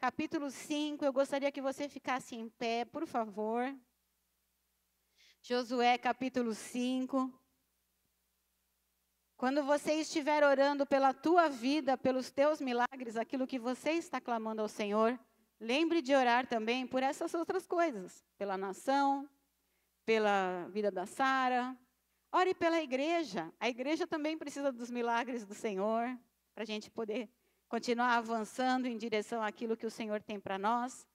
capítulo 5. Eu gostaria que você ficasse em pé, por favor. Josué, capítulo 5. Quando você estiver orando pela tua vida, pelos teus milagres, aquilo que você está clamando ao Senhor, lembre de orar também por essas outras coisas, pela nação, pela vida da Sara. Ore pela igreja. A igreja também precisa dos milagres do Senhor, para a gente poder continuar avançando em direção àquilo que o Senhor tem para nós.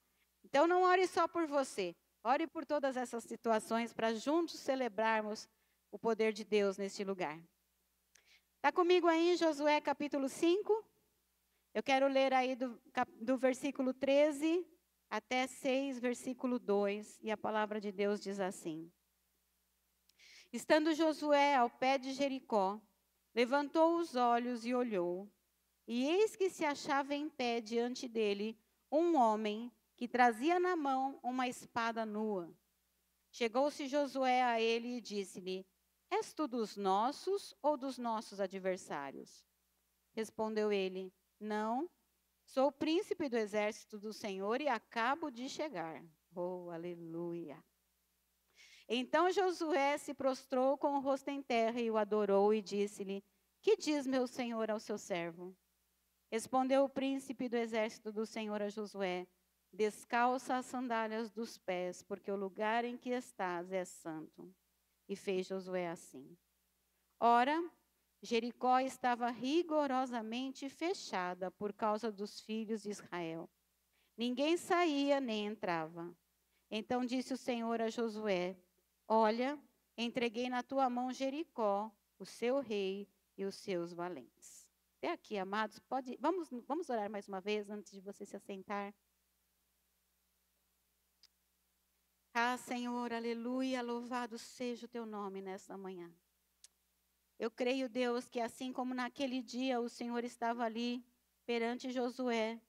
Então não ore só por você, ore por todas essas situações para juntos celebrarmos o poder de Deus neste lugar. Está comigo aí em Josué capítulo 5? Eu quero ler aí do versículo 13 até 6, versículo 2, e a palavra de Deus diz assim. Estando Josué ao pé de Jericó, levantou os olhos e olhou, e eis que se achava em pé diante dele um homem que trazia na mão uma espada nua. Chegou-se Josué a ele e disse-lhe: És tu dos nossos ou dos nossos adversários? Respondeu ele: Não, sou o príncipe do exército do Senhor e acabo de chegar. Oh, aleluia! Então Josué se prostrou com o rosto em terra e o adorou e disse-lhe: Que diz meu senhor ao seu servo? Respondeu o príncipe do exército do Senhor a Josué: Descalça as sandálias dos pés, porque o lugar em que estás é santo. E fez Josué assim. Ora, Jericó estava rigorosamente fechada por causa dos filhos de Israel. Ninguém saía nem entrava. Então disse o Senhor a Josué: Olha, entreguei na tua mão Jericó, o seu rei e os seus valentes. Até aqui, amados, vamos orar mais uma vez antes de você se assentar. Ah, Senhor, aleluia, louvado seja o teu nome nesta manhã. Eu creio, Deus, que assim como naquele dia o Senhor estava ali perante Josué,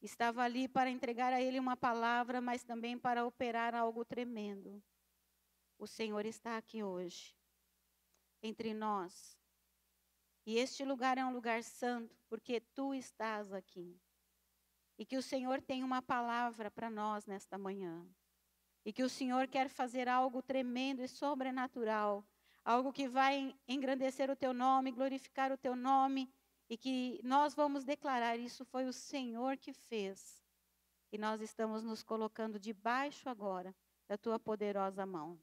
estava ali para entregar a ele uma palavra, mas também para operar algo tremendo. O Senhor está aqui hoje, entre nós. E este lugar é um lugar santo, porque tu estás aqui. E que o Senhor tem uma palavra para nós nesta manhã. E que o Senhor quer fazer algo tremendo e sobrenatural. Algo que vai engrandecer o teu nome, glorificar o teu nome. E que nós vamos declarar, isso foi o Senhor que fez. E nós estamos nos colocando debaixo agora da tua poderosa mão.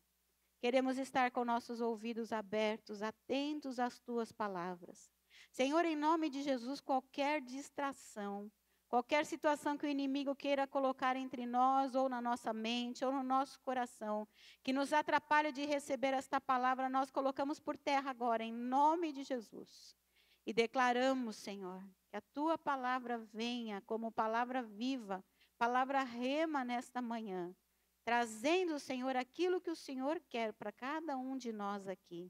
Queremos estar com nossos ouvidos abertos, atentos às tuas palavras. Senhor, em nome de Jesus, qualquer distração, qualquer situação que o inimigo queira colocar entre nós, ou na nossa mente, ou no nosso coração, que nos atrapalhe de receber esta palavra, nós colocamos por terra agora, em nome de Jesus. E declaramos, Senhor, que a tua palavra venha como palavra viva, palavra rema nesta manhã. Trazendo, Senhor, aquilo que o Senhor quer para cada um de nós aqui.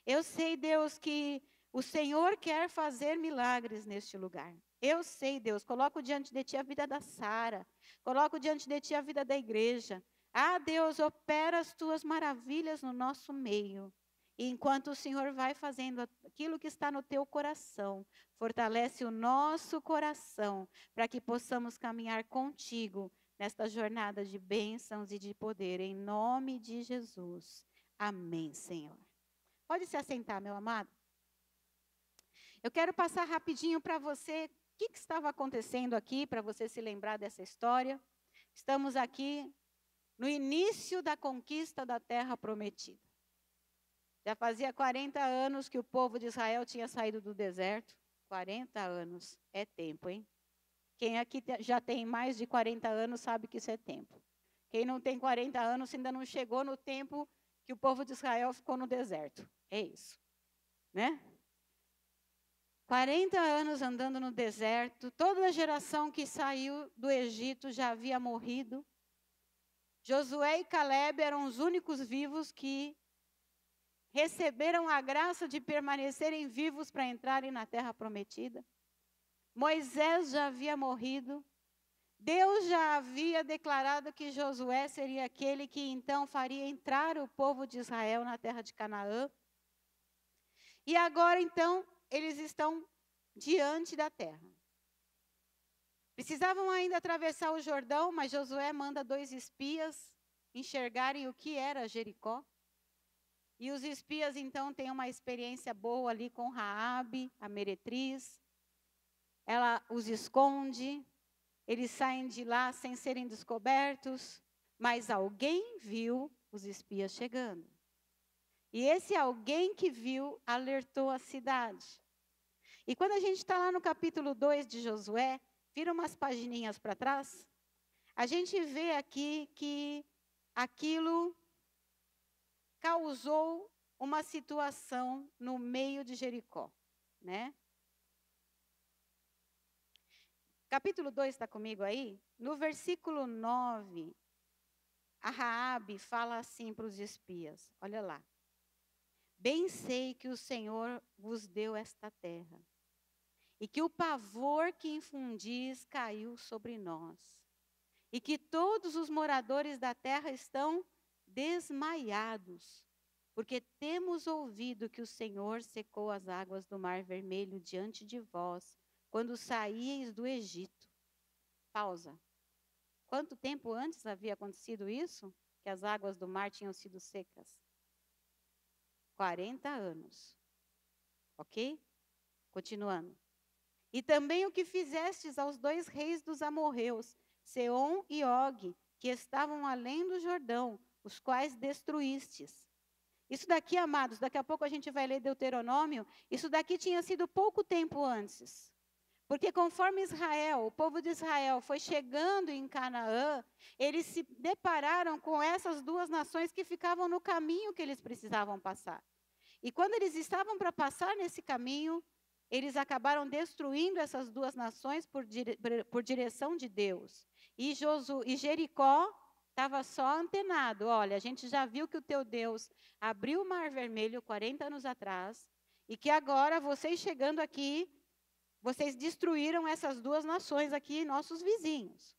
Eu sei, Deus, que o Senhor quer fazer milagres neste lugar. Eu sei, Deus, coloco diante de Ti a vida da Sara. Coloco diante de Ti a vida da igreja. Ah, Deus, opera as Tuas maravilhas no nosso meio. E enquanto o Senhor vai fazendo aquilo que está no Teu coração, fortalece o nosso coração para que possamos caminhar contigo nesta jornada de bênçãos e de poder, em nome de Jesus. Amém, Senhor. Pode se assentar, meu amado. Eu quero passar rapidinho para você o que estava acontecendo aqui, para você se lembrar dessa história. Estamos aqui no início da conquista da terra prometida. Já fazia 40 anos que o povo de Israel tinha saído do deserto. 40 anos, é tempo, hein? Quem aqui já tem mais de 40 anos sabe que isso é tempo. Quem não tem 40 anos ainda não chegou no tempo que o povo de Israel ficou no deserto. É isso, né? 40 anos andando no deserto, toda a geração que saiu do Egito já havia morrido. Josué e Caleb eram os únicos vivos que receberam a graça de permanecerem vivos para entrarem na terra prometida. Moisés já havia morrido. Deus já havia declarado que Josué seria aquele que então faria entrar o povo de Israel na terra de Canaã. E agora então eles estão diante da terra. Precisavam ainda atravessar o Jordão, mas Josué manda 2 espias enxergarem o que era Jericó. E os espias, então, têm uma experiência boa ali com Raabe, a meretriz. Ela os esconde, eles saem de lá sem serem descobertos, mas alguém viu os espias chegando. E esse alguém que viu alertou a cidade. E quando a gente está lá no capítulo 2 de Josué, vira umas pagininhas para trás, a gente vê aqui que aquilo causou uma situação no meio de Jericó, né? Capítulo 2 está comigo aí? No versículo 9, a Raabe fala assim para os espias, olha lá. Bem sei que o Senhor vos deu esta terra, e que o pavor que infundis caiu sobre nós, e que todos os moradores da terra estão desmaiados, porque temos ouvido que o Senhor secou as águas do Mar Vermelho diante de vós, quando saíeis do Egito. Pausa. Quanto tempo antes havia acontecido isso? Que as águas do mar tinham sido secas? 40 anos. Ok? Continuando. E também o que fizestes aos 2 reis dos amorreus, Seom e Og, que estavam além do Jordão, os quais destruístes. Isso daqui, amados, daqui a pouco a gente vai ler Deuteronômio, isso daqui tinha sido pouco tempo antes. Porque conforme Israel, o povo de Israel foi chegando em Canaã, eles se depararam com essas 2 nações que ficavam no caminho que eles precisavam passar. E quando eles estavam para passar nesse caminho, eles acabaram destruindo essas 2 nações por direção de Deus. E Jericó estava só antenado. Olha, a gente já viu que o teu Deus abriu o Mar Vermelho 40 anos atrás, e que agora, vocês chegando aqui, vocês destruíram essas 2 nações aqui, nossos vizinhos.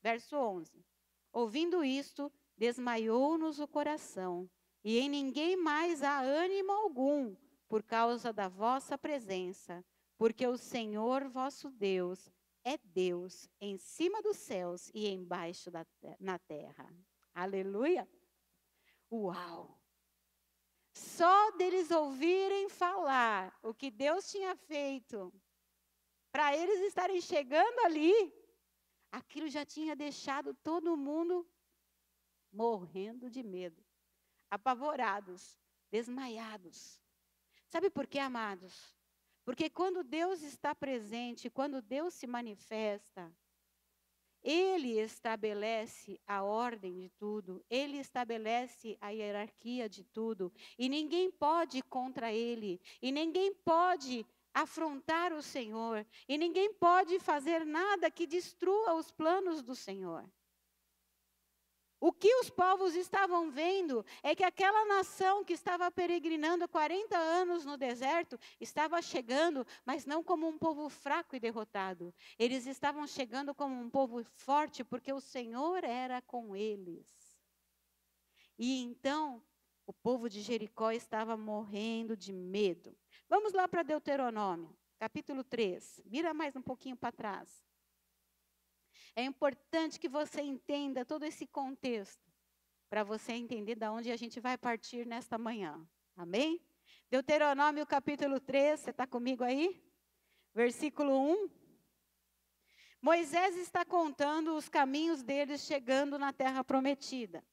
Verso 11. Ouvindo isto, desmaiou-nos o coração, e em ninguém mais há ânimo algum, por causa da vossa presença, porque o Senhor vosso Deus é Deus em cima dos céus e embaixo na terra. Aleluia! Uau! Só deles ouvirem falar o que Deus tinha feito, para eles estarem chegando ali, aquilo já tinha deixado todo mundo morrendo de medo, apavorados, desmaiados. Sabe por quê, amados? Porque quando Deus está presente, quando Deus se manifesta, Ele estabelece a ordem de tudo, Ele estabelece a hierarquia de tudo, e ninguém pode ir contra Ele, e ninguém pode afrontar o Senhor, e ninguém pode fazer nada que destrua os planos do Senhor. O que os povos estavam vendo é que aquela nação que estava peregrinando 40 anos no deserto, estava chegando, mas não como um povo fraco e derrotado. Eles estavam chegando como um povo forte, porque o Senhor era com eles. E então, o povo de Jericó estava morrendo de medo. Vamos lá para Deuteronômio, capítulo 3. Vira mais um pouquinho para trás. É importante que você entenda todo esse contexto, para você entender de onde a gente vai partir nesta manhã. Amém? Deuteronômio capítulo 3, você está comigo aí? Versículo 1. Moisés está contando os caminhos deles chegando na terra prometida.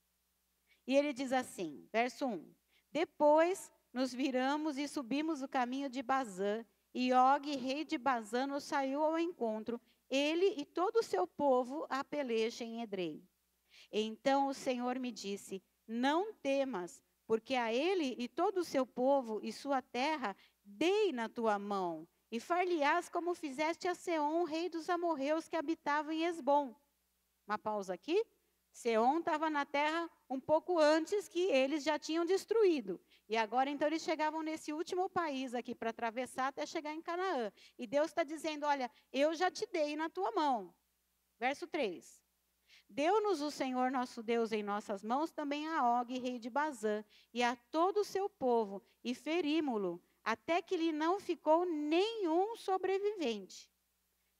E ele diz assim, verso 1. Depois nos viramos e subimos o caminho de Bazã, e Og, rei de Bazã, nos saiu ao encontro, ele e todo o seu povo a peleja em Edrei. Então o Senhor me disse, não temas, porque a ele e todo o seu povo e sua terra dei na tua mão, e far-lhe-ás como fizeste a Seom, rei dos amorreus que habitava em Esbom. Uma pausa aqui. Seom estava na terra um pouco antes que eles já tinham destruído. E agora, então, eles chegavam nesse último país aqui para atravessar até chegar em Canaã. E Deus está dizendo, olha, eu já te dei na tua mão. Verso 3. Deu-nos o Senhor nosso Deus em nossas mãos também a Og, rei de Bazã, e a todo o seu povo, e ferímo-lo, até que lhe não ficou nenhum sobrevivente.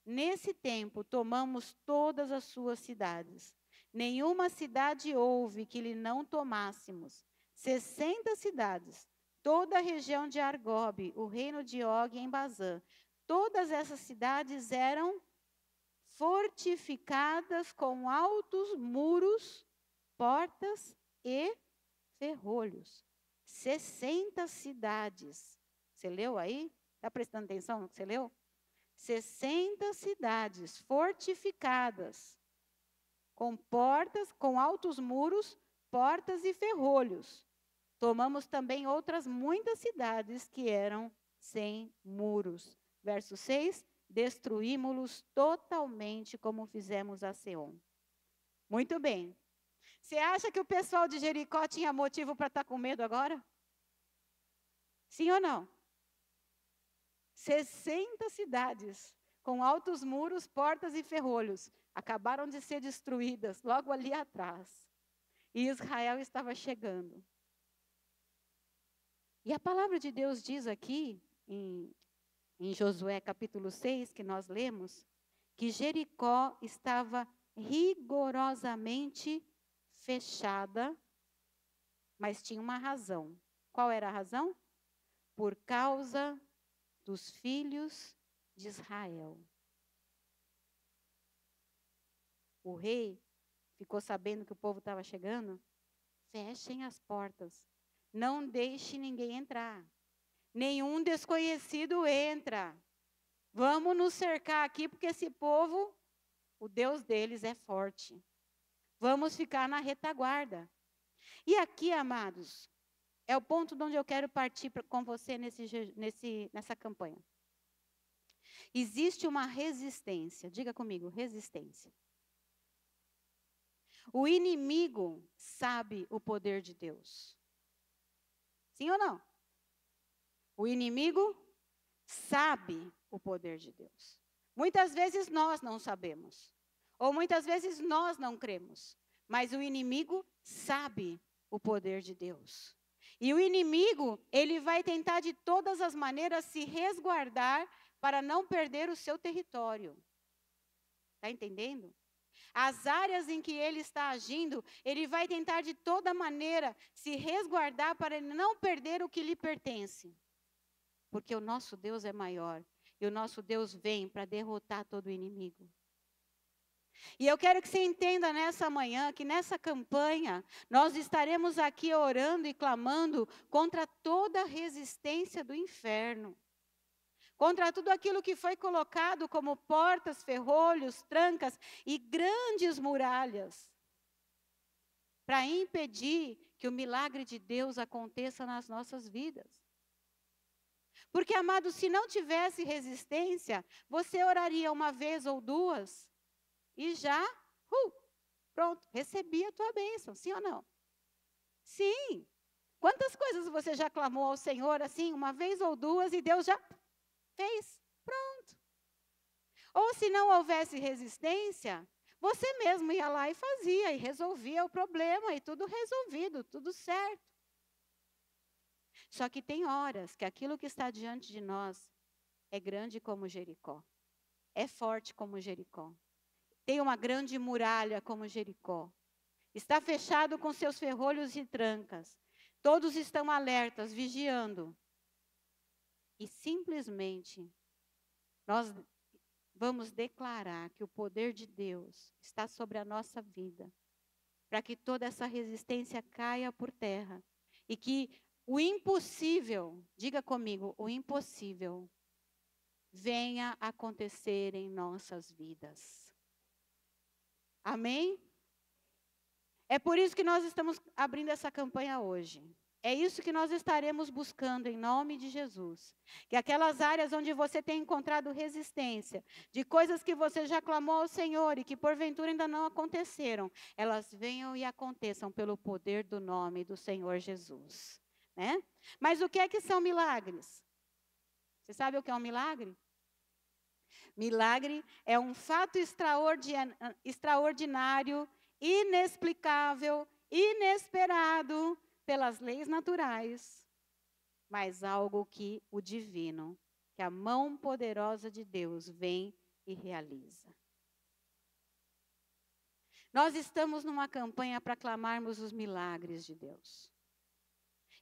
Nesse tempo, tomamos todas as suas cidades. Nenhuma cidade houve que lhe não tomássemos. 60 cidades, toda a região de Argobe, o reino de Og em Bazã. Todas essas cidades eram fortificadas com altos muros, portas e ferrolhos. 60 cidades. Você leu aí? Está prestando atenção no que você leu? 60 cidades fortificadas, com portas, com altos muros, portas e ferrolhos. Tomamos também outras muitas cidades que eram sem muros. Verso 6, destruímos-los totalmente como fizemos a Seom. Muito bem. Você acha que o pessoal de Jericó tinha motivo para estar com medo agora? Sim ou não? 60 cidades, com altos muros, portas e ferrolhos, acabaram de ser destruídas logo ali atrás. E Israel estava chegando. E a palavra de Deus diz aqui, em Josué capítulo 6, que nós lemos, que Jericó estava rigorosamente fechada, mas tinha uma razão. Qual era a razão? Por causa dos filhos de Israel. O rei ficou sabendo que o povo estava chegando. Fechem as portas. Não deixe ninguém entrar. Nenhum desconhecido entra. Vamos nos cercar aqui, porque esse povo, o Deus deles é forte. Vamos ficar na retaguarda. E aqui, amados, é o ponto de onde eu quero partir com você nessa campanha. Existe uma resistência. Diga comigo, resistência. O inimigo sabe o poder de Deus. Sim ou não? O inimigo sabe o poder de Deus. Muitas vezes nós não sabemos. Ou muitas vezes nós não cremos. Mas o inimigo sabe o poder de Deus. E o inimigo, ele vai tentar de todas as maneiras se resguardar para não perder o seu território. Está entendendo? As áreas em que ele está agindo, ele vai tentar de toda maneira se resguardar para ele não perder o que lhe pertence. Porque o nosso Deus é maior. E o nosso Deus vem para derrotar todo o inimigo. E eu quero que você entenda nessa manhã, que nessa campanha, nós estaremos aqui orando e clamando contra toda a resistência do inferno. Contra tudo aquilo que foi colocado como portas, ferrolhos, trancas e grandes muralhas. Para impedir que o milagre de Deus aconteça nas nossas vidas. Porque, amado, se não tivesse resistência, você oraria uma vez ou duas e já, pronto, recebi a tua bênção, sim ou não? Sim. Quantas coisas você já clamou ao Senhor assim, uma vez ou duas, e Deus já fez? Pronto. Ou se não houvesse resistência, você mesmo ia lá e fazia, e resolvia o problema, e tudo resolvido, tudo certo. Só que tem horas que aquilo que está diante de nós é grande como Jericó. É forte como Jericó. Tem uma grande muralha como Jericó. Está fechado com seus ferrolhos e trancas. Todos estão alertas, vigiando. E simplesmente nós vamos declarar que o poder de Deus está sobre a nossa vida. Para que toda essa resistência caia por terra. E que o impossível, diga comigo, o impossível venha acontecer em nossas vidas. Amém? É por isso que nós estamos abrindo essa campanha hoje. É isso que nós estaremos buscando em nome de Jesus. Que aquelas áreas onde você tem encontrado resistência, de coisas que você já clamou ao Senhor e que porventura ainda não aconteceram, elas venham e aconteçam pelo poder do nome do Senhor Jesus. Né? Mas o que é que são milagres? Você sabe o que é um milagre? Milagre é um fato extraordinário, inexplicável, inesperado pelas leis naturais, mas algo que o divino, que a mão poderosa de Deus vem e realiza. Nós estamos numa campanha para clamarmos os milagres de Deus.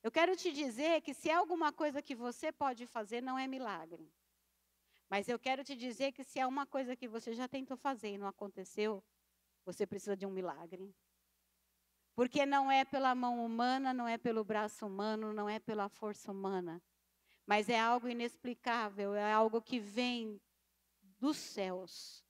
Eu quero te dizer que se há alguma coisa que você pode fazer, não é milagre. Mas eu quero te dizer que se há uma coisa que você já tentou fazer e não aconteceu, você precisa de um milagre. Porque não é pela mão humana, não é pelo braço humano, não é pela força humana. Mas é algo inexplicável, é algo que vem dos céus.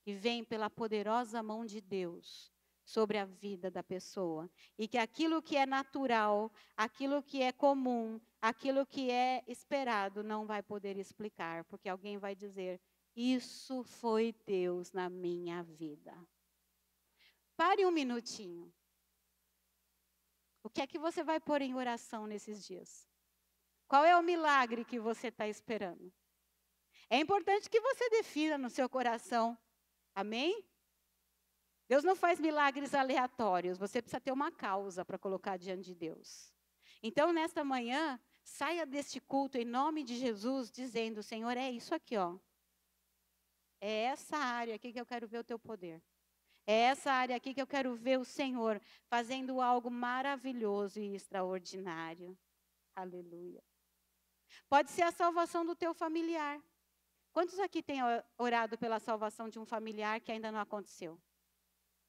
Que vem pela poderosa mão de Deus sobre a vida da pessoa. E que aquilo que é natural, aquilo que é comum, aquilo que é esperado, não vai poder explicar. Porque alguém vai dizer, isso foi Deus na minha vida. Pare um minutinho. O que é que você vai pôr em oração nesses dias? Qual é o milagre que você está esperando? É importante que você defina no seu coração. Amém? Deus não faz milagres aleatórios. Você precisa ter uma causa para colocar diante de Deus. Então, nesta manhã, saia deste culto em nome de Jesus, dizendo, Senhor, é isso aqui, ó. É essa área aqui que eu quero ver o teu poder. É essa área aqui que eu quero ver o Senhor fazendo algo maravilhoso e extraordinário. Aleluia. Pode ser a salvação do teu familiar. Quantos aqui têm orado pela salvação de um familiar que ainda não aconteceu?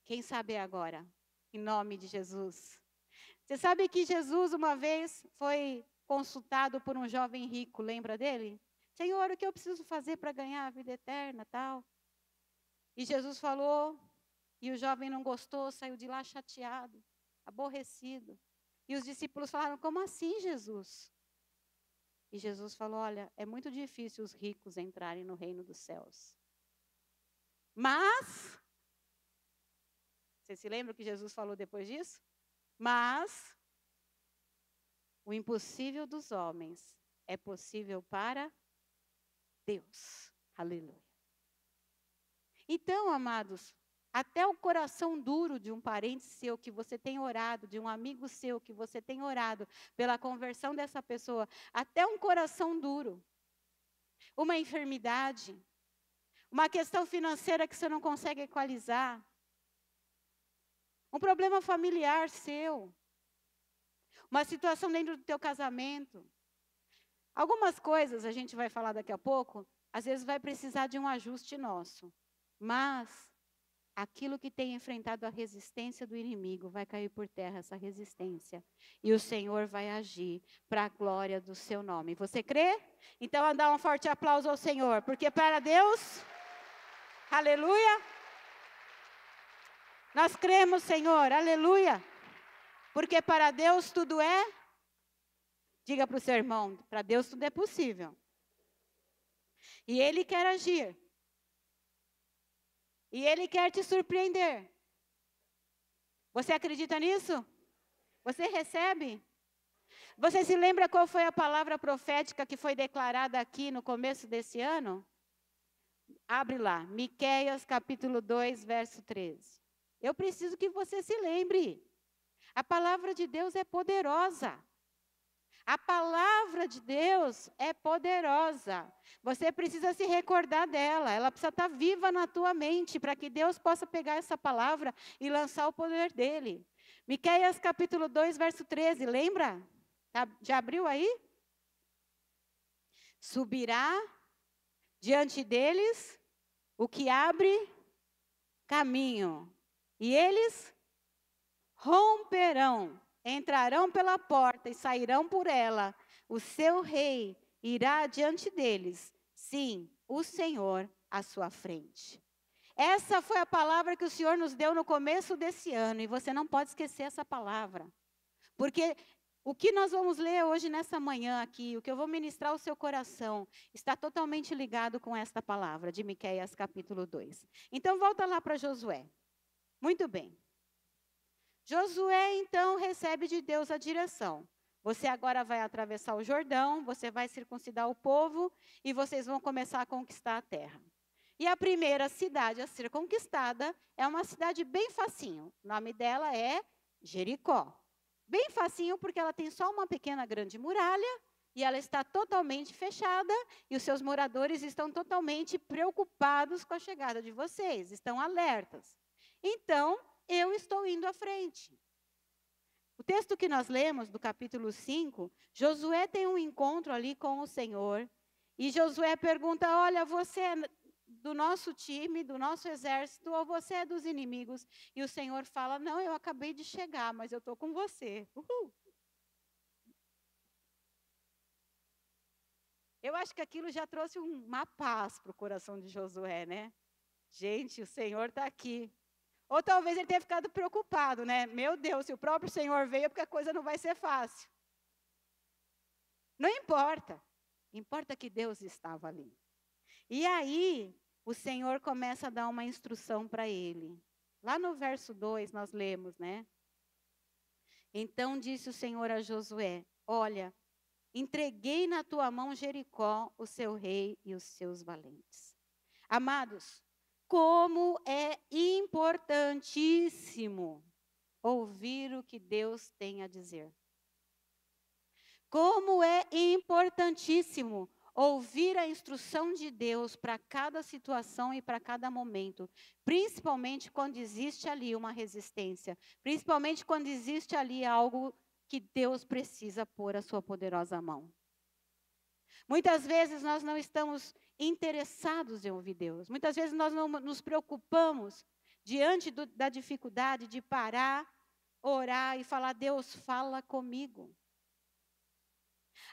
Quem sabe agora? Em nome de Jesus. Você sabe que Jesus uma vez foi consultado por um jovem rico, lembra dele? Senhor, o que eu preciso fazer para ganhar a vida eterna, tal? E Jesus falou, e o jovem não gostou, saiu de lá chateado, aborrecido. E os discípulos falaram, como assim, Jesus? E Jesus falou, olha, é muito difícil os ricos entrarem no reino dos céus. Mas, você se lembra o que Jesus falou depois disso? Mas, o impossível dos homens é possível para Deus. Aleluia. Então, amados, até o coração duro de um parente seu que você tem orado, de um amigo seu que você tem orado pela conversão dessa pessoa, até um coração duro, uma enfermidade, uma questão financeira que você não consegue equalizar, um problema familiar seu, uma situação dentro do teu casamento. Algumas coisas, a gente vai falar daqui a pouco, às vezes vai precisar de um ajuste nosso, mas aquilo que tem enfrentado a resistência do inimigo, vai cair por terra essa resistência. E o Senhor vai agir para a glória do seu nome. Você crê? Então, dá um forte aplauso ao Senhor. Porque para Deus, aleluia, nós cremos, Senhor, aleluia. Porque para Deus tudo é, diga para o seu irmão, para Deus tudo é possível. E Ele quer agir. E Ele quer te surpreender. Você acredita nisso? Você recebe? Você se lembra qual foi a palavra profética que foi declarada aqui no começo desse ano? Abre lá, Miqueias capítulo 2, verso 13. Eu preciso que você se lembre. A palavra de Deus é poderosa. A palavra de Deus é poderosa. Você precisa se recordar dela. Ela precisa estar viva na tua mente para que Deus possa pegar essa palavra e lançar o poder dele. Miqueias capítulo 2, verso 13. Lembra? Já abriu aí? Subirá diante deles o que abre caminho. E eles romperão. Entrarão pela porta e sairão por ela. O seu rei irá diante deles. Sim, o Senhor à sua frente. Essa foi a palavra que o Senhor nos deu no começo desse ano. E você não pode esquecer essa palavra. Porque o que nós vamos ler hoje nessa manhã aqui, o que eu vou ministrar ao seu coração, está totalmente ligado com esta palavra de Miqueias capítulo 2. Então volta lá para Josué. Muito bem. Josué, então, recebe de Deus a direção. Você agora vai atravessar o Jordão, você vai circuncidar o povo e vocês vão começar a conquistar a terra. E a primeira cidade a ser conquistada é uma cidade bem facinho. O nome dela é Jericó. Bem facinho porque ela tem só uma pequena grande muralha e ela está totalmente fechada, e os seus moradores estão totalmente preocupados com a chegada de vocês, estão alertas. Então, eu estou indo à frente. O texto que nós lemos, do capítulo 5, Josué tem um encontro ali com o Senhor, e Josué pergunta, olha, você é do nosso time, do nosso exército, ou você é dos inimigos? E o Senhor fala, não, eu acabei de chegar, mas eu estou com você. Uhul. Eu acho que aquilo já trouxe uma paz para o coração de Josué, né? Gente, o Senhor está aqui. Ou talvez ele tenha ficado preocupado, né? Meu Deus, se o próprio Senhor veio, é porque a coisa não vai ser fácil. Não importa. Importa que Deus estava ali. E aí, o Senhor começa a dar uma instrução para ele. Lá no verso 2, nós lemos, né? Então disse o Senhor a Josué, olha, entreguei na tua mão Jericó, o seu rei e os seus valentes. Amados, como é importantíssimo ouvir o que Deus tem a dizer. Como é importantíssimo ouvir a instrução de Deus para cada situação e para cada momento, principalmente quando existe ali uma resistência, principalmente quando existe ali algo que Deus precisa pôr a sua poderosa mão. Muitas vezes nós não estamos interessados em ouvir Deus. Muitas vezes nós não nos preocupamos diante da dificuldade de parar, orar e falar, Deus, fala comigo.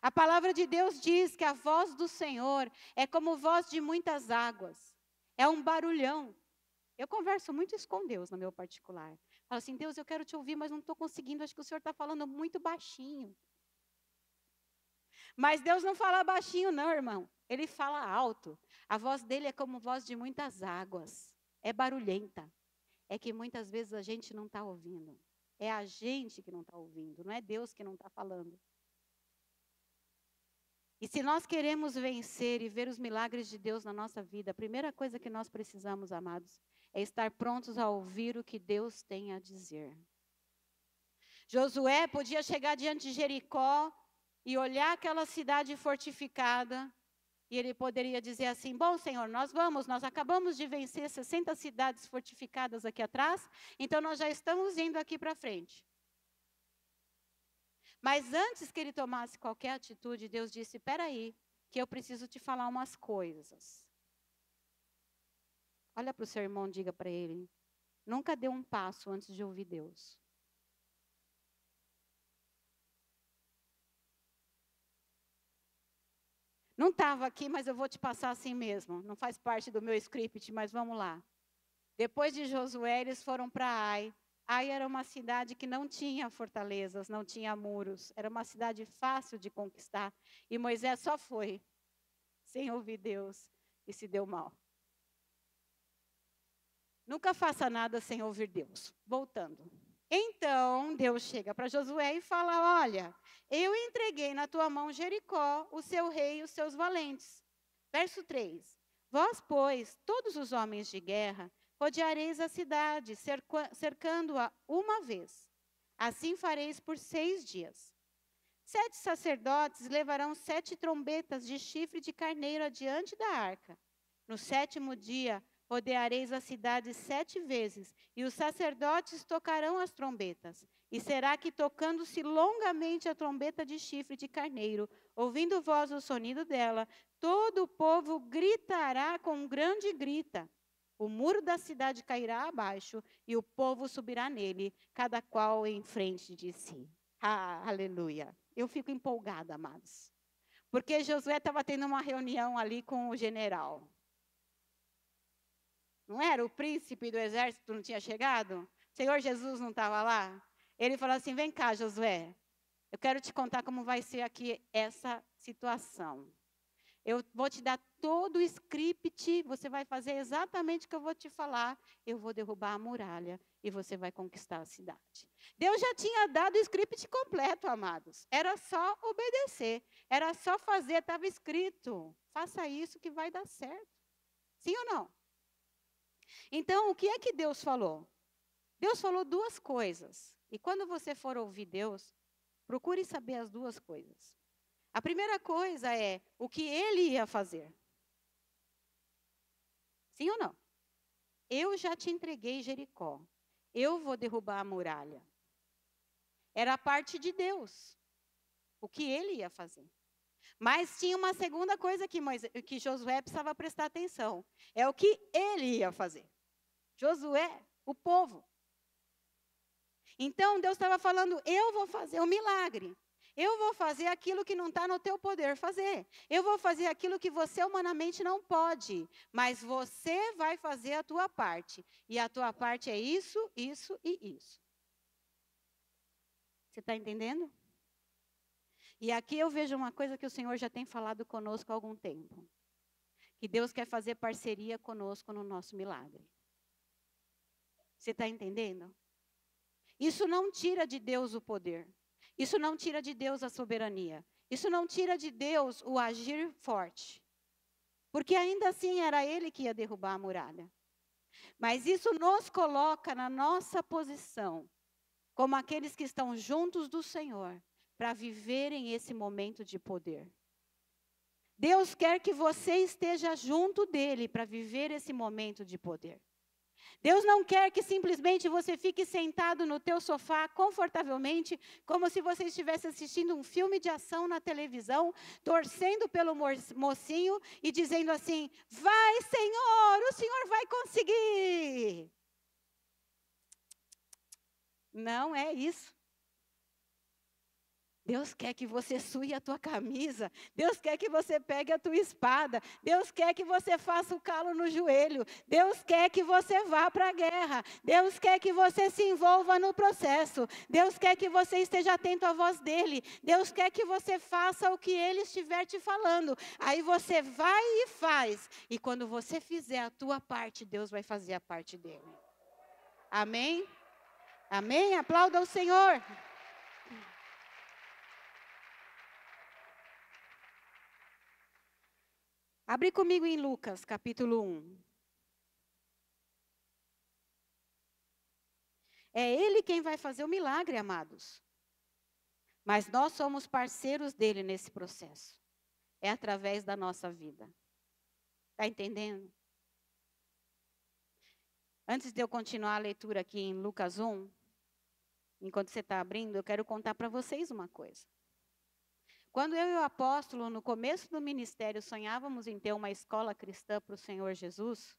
A palavra de Deus diz que a voz do Senhor é como voz de muitas águas. É um barulhão. Eu converso muito isso com Deus no meu particular. Falo assim, Deus, eu quero te ouvir, mas não estou conseguindo. Acho que o Senhor está falando muito baixinho. Mas Deus não fala baixinho não, irmão. Ele fala alto. A voz dele é como voz de muitas águas. É barulhenta. É que muitas vezes a gente não está ouvindo. É a gente que não está ouvindo. Não é Deus que não está falando. E se nós queremos vencer e ver os milagres de Deus na nossa vida, a primeira coisa que nós precisamos, amados, é estar prontos a ouvir o que Deus tem a dizer. Josué podia chegar diante de Jericó e olhar aquela cidade fortificada, e ele poderia dizer assim, bom, Senhor, nós acabamos de vencer 60 cidades fortificadas aqui atrás, então nós já estamos indo aqui para frente. Mas antes que ele tomasse qualquer atitude, Deus disse, espera aí, que eu preciso te falar umas coisas. Olha para o seu irmão e diga para ele, nunca dê um passo antes de ouvir Deus. Não estava aqui, mas eu vou te passar assim mesmo. Não faz parte do meu script, mas vamos lá. Depois de Josué, eles foram para Ai. Ai era uma cidade que não tinha fortalezas, não tinha muros. Era uma cidade fácil de conquistar. E Moisés só foi, sem ouvir Deus, e se deu mal. Nunca faça nada sem ouvir Deus. Voltando. Então, Deus chega para Josué e fala, olha, eu entreguei na tua mão Jericó, o seu rei e os seus valentes. Verso 3. Vós, pois, todos os homens de guerra, rodeareis a cidade, cercando-a uma vez. Assim fareis por 6 dias. 7 sacerdotes levarão 7 trombetas de chifre de carneiro adiante da arca. No 7º dia, rodeareis a cidade 7 vezes, e os sacerdotes tocarão as trombetas. E será que, tocando-se longamente a trombeta de chifre de carneiro, ouvindo vós o sonido dela, todo o povo gritará com um grande grita. O muro da cidade cairá abaixo, e o povo subirá nele, cada qual em frente de si. Aleluia. Eu fico empolgada, amados. Porque Josué estava tendo uma reunião ali com o general. Não era? O príncipe do exército não tinha chegado? O Senhor Jesus não estava lá? Ele falou assim, vem cá, Josué. Eu quero te contar como vai ser aqui essa situação. Eu vou te dar todo o script, você vai fazer exatamente o que eu vou te falar. Eu vou derrubar a muralha e você vai conquistar a cidade. Deus já tinha dado o script completo, amados. Era só obedecer, era só fazer, estava escrito. Faça isso que vai dar certo. Sim ou não? Então, o que é que Deus falou? Deus falou 2 coisas. E quando você for ouvir Deus, procure saber as 2 coisas. A primeira coisa é o que ele ia fazer. Sim ou não? Eu já te entreguei Jericó. Eu vou derrubar a muralha. Era a parte de Deus. O que ele ia fazer. Mas tinha uma segunda coisa que Josué precisava prestar atenção. É o que ele ia fazer. Josué, o povo. Então Deus estava falando, eu vou fazer um milagre. Eu vou fazer aquilo que não está no teu poder fazer. Eu vou fazer aquilo que você humanamente não pode. Mas você vai fazer a tua parte. E a tua parte é isso, isso e isso. Você está entendendo? E aqui eu vejo uma coisa que o Senhor já tem falado conosco há algum tempo. Que Deus quer fazer parceria conosco no nosso milagre. Você está entendendo? Isso não tira de Deus o poder. Isso não tira de Deus a soberania. Isso não tira de Deus o agir forte. Porque ainda assim era Ele que ia derrubar a muralha. Mas isso nos coloca na nossa posição, como aqueles que estão juntos do Senhor, para viverem esse momento de poder. Deus quer que você esteja junto dEle para viver esse momento de poder. Deus não quer que simplesmente você fique sentado no teu sofá confortavelmente, como se você estivesse assistindo um filme de ação na televisão, torcendo pelo mocinho e dizendo assim, vai Senhor, o Senhor vai conseguir. Não é isso. Deus quer que você sue a tua camisa. Deus quer que você pegue a tua espada. Deus quer que você faça o calo no joelho. Deus quer que você vá para a guerra. Deus quer que você se envolva no processo. Deus quer que você esteja atento à voz dEle. Deus quer que você faça o que Ele estiver te falando. Aí você vai e faz. E quando você fizer a tua parte, Deus vai fazer a parte dEle. Amém? Amém? Aplauda o Senhor. Abre comigo em Lucas, capítulo 1. É Ele quem vai fazer o milagre, amados. Mas nós somos parceiros dele nesse processo. É através da nossa vida. Está entendendo? Antes de eu continuar a leitura aqui em Lucas 1, enquanto você está abrindo, eu quero contar para vocês uma coisa. Quando eu e o apóstolo, no começo do ministério, sonhávamos em ter uma escola cristã para o Senhor Jesus,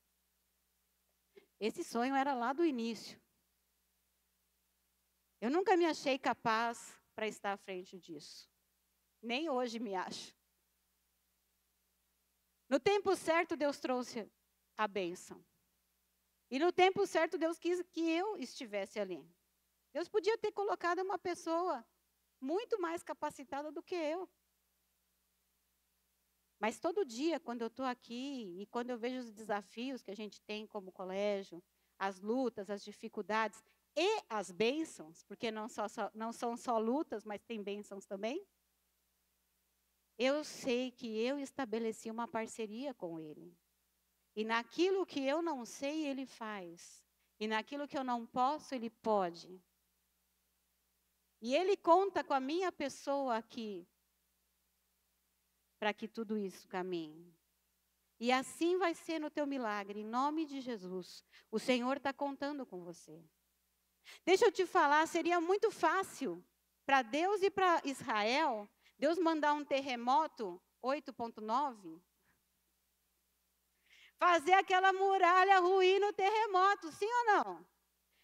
esse sonho era lá do início. Eu nunca me achei capaz para estar à frente disso. Nem hoje me acho. No tempo certo, Deus trouxe a bênção. E no tempo certo, Deus quis que eu estivesse ali. Deus podia ter colocado uma pessoa muito mais capacitada do que eu. Mas todo dia, quando eu estou aqui e quando eu vejo os desafios que a gente tem como colégio, as lutas, as dificuldades e as bênçãos, porque não são só lutas, mas tem bênçãos também, eu sei que eu estabeleci uma parceria com Ele. E naquilo que eu não sei, Ele faz. E naquilo que eu não posso, Ele pode. E Ele conta com a minha pessoa aqui, para que tudo isso caminhe. E assim vai ser no teu milagre, em nome de Jesus. O Senhor está contando com você. Deixa eu te falar, seria muito fácil para Deus e para Israel, Deus mandar um terremoto 8.9, fazer aquela muralha ruir no terremoto, sim ou não?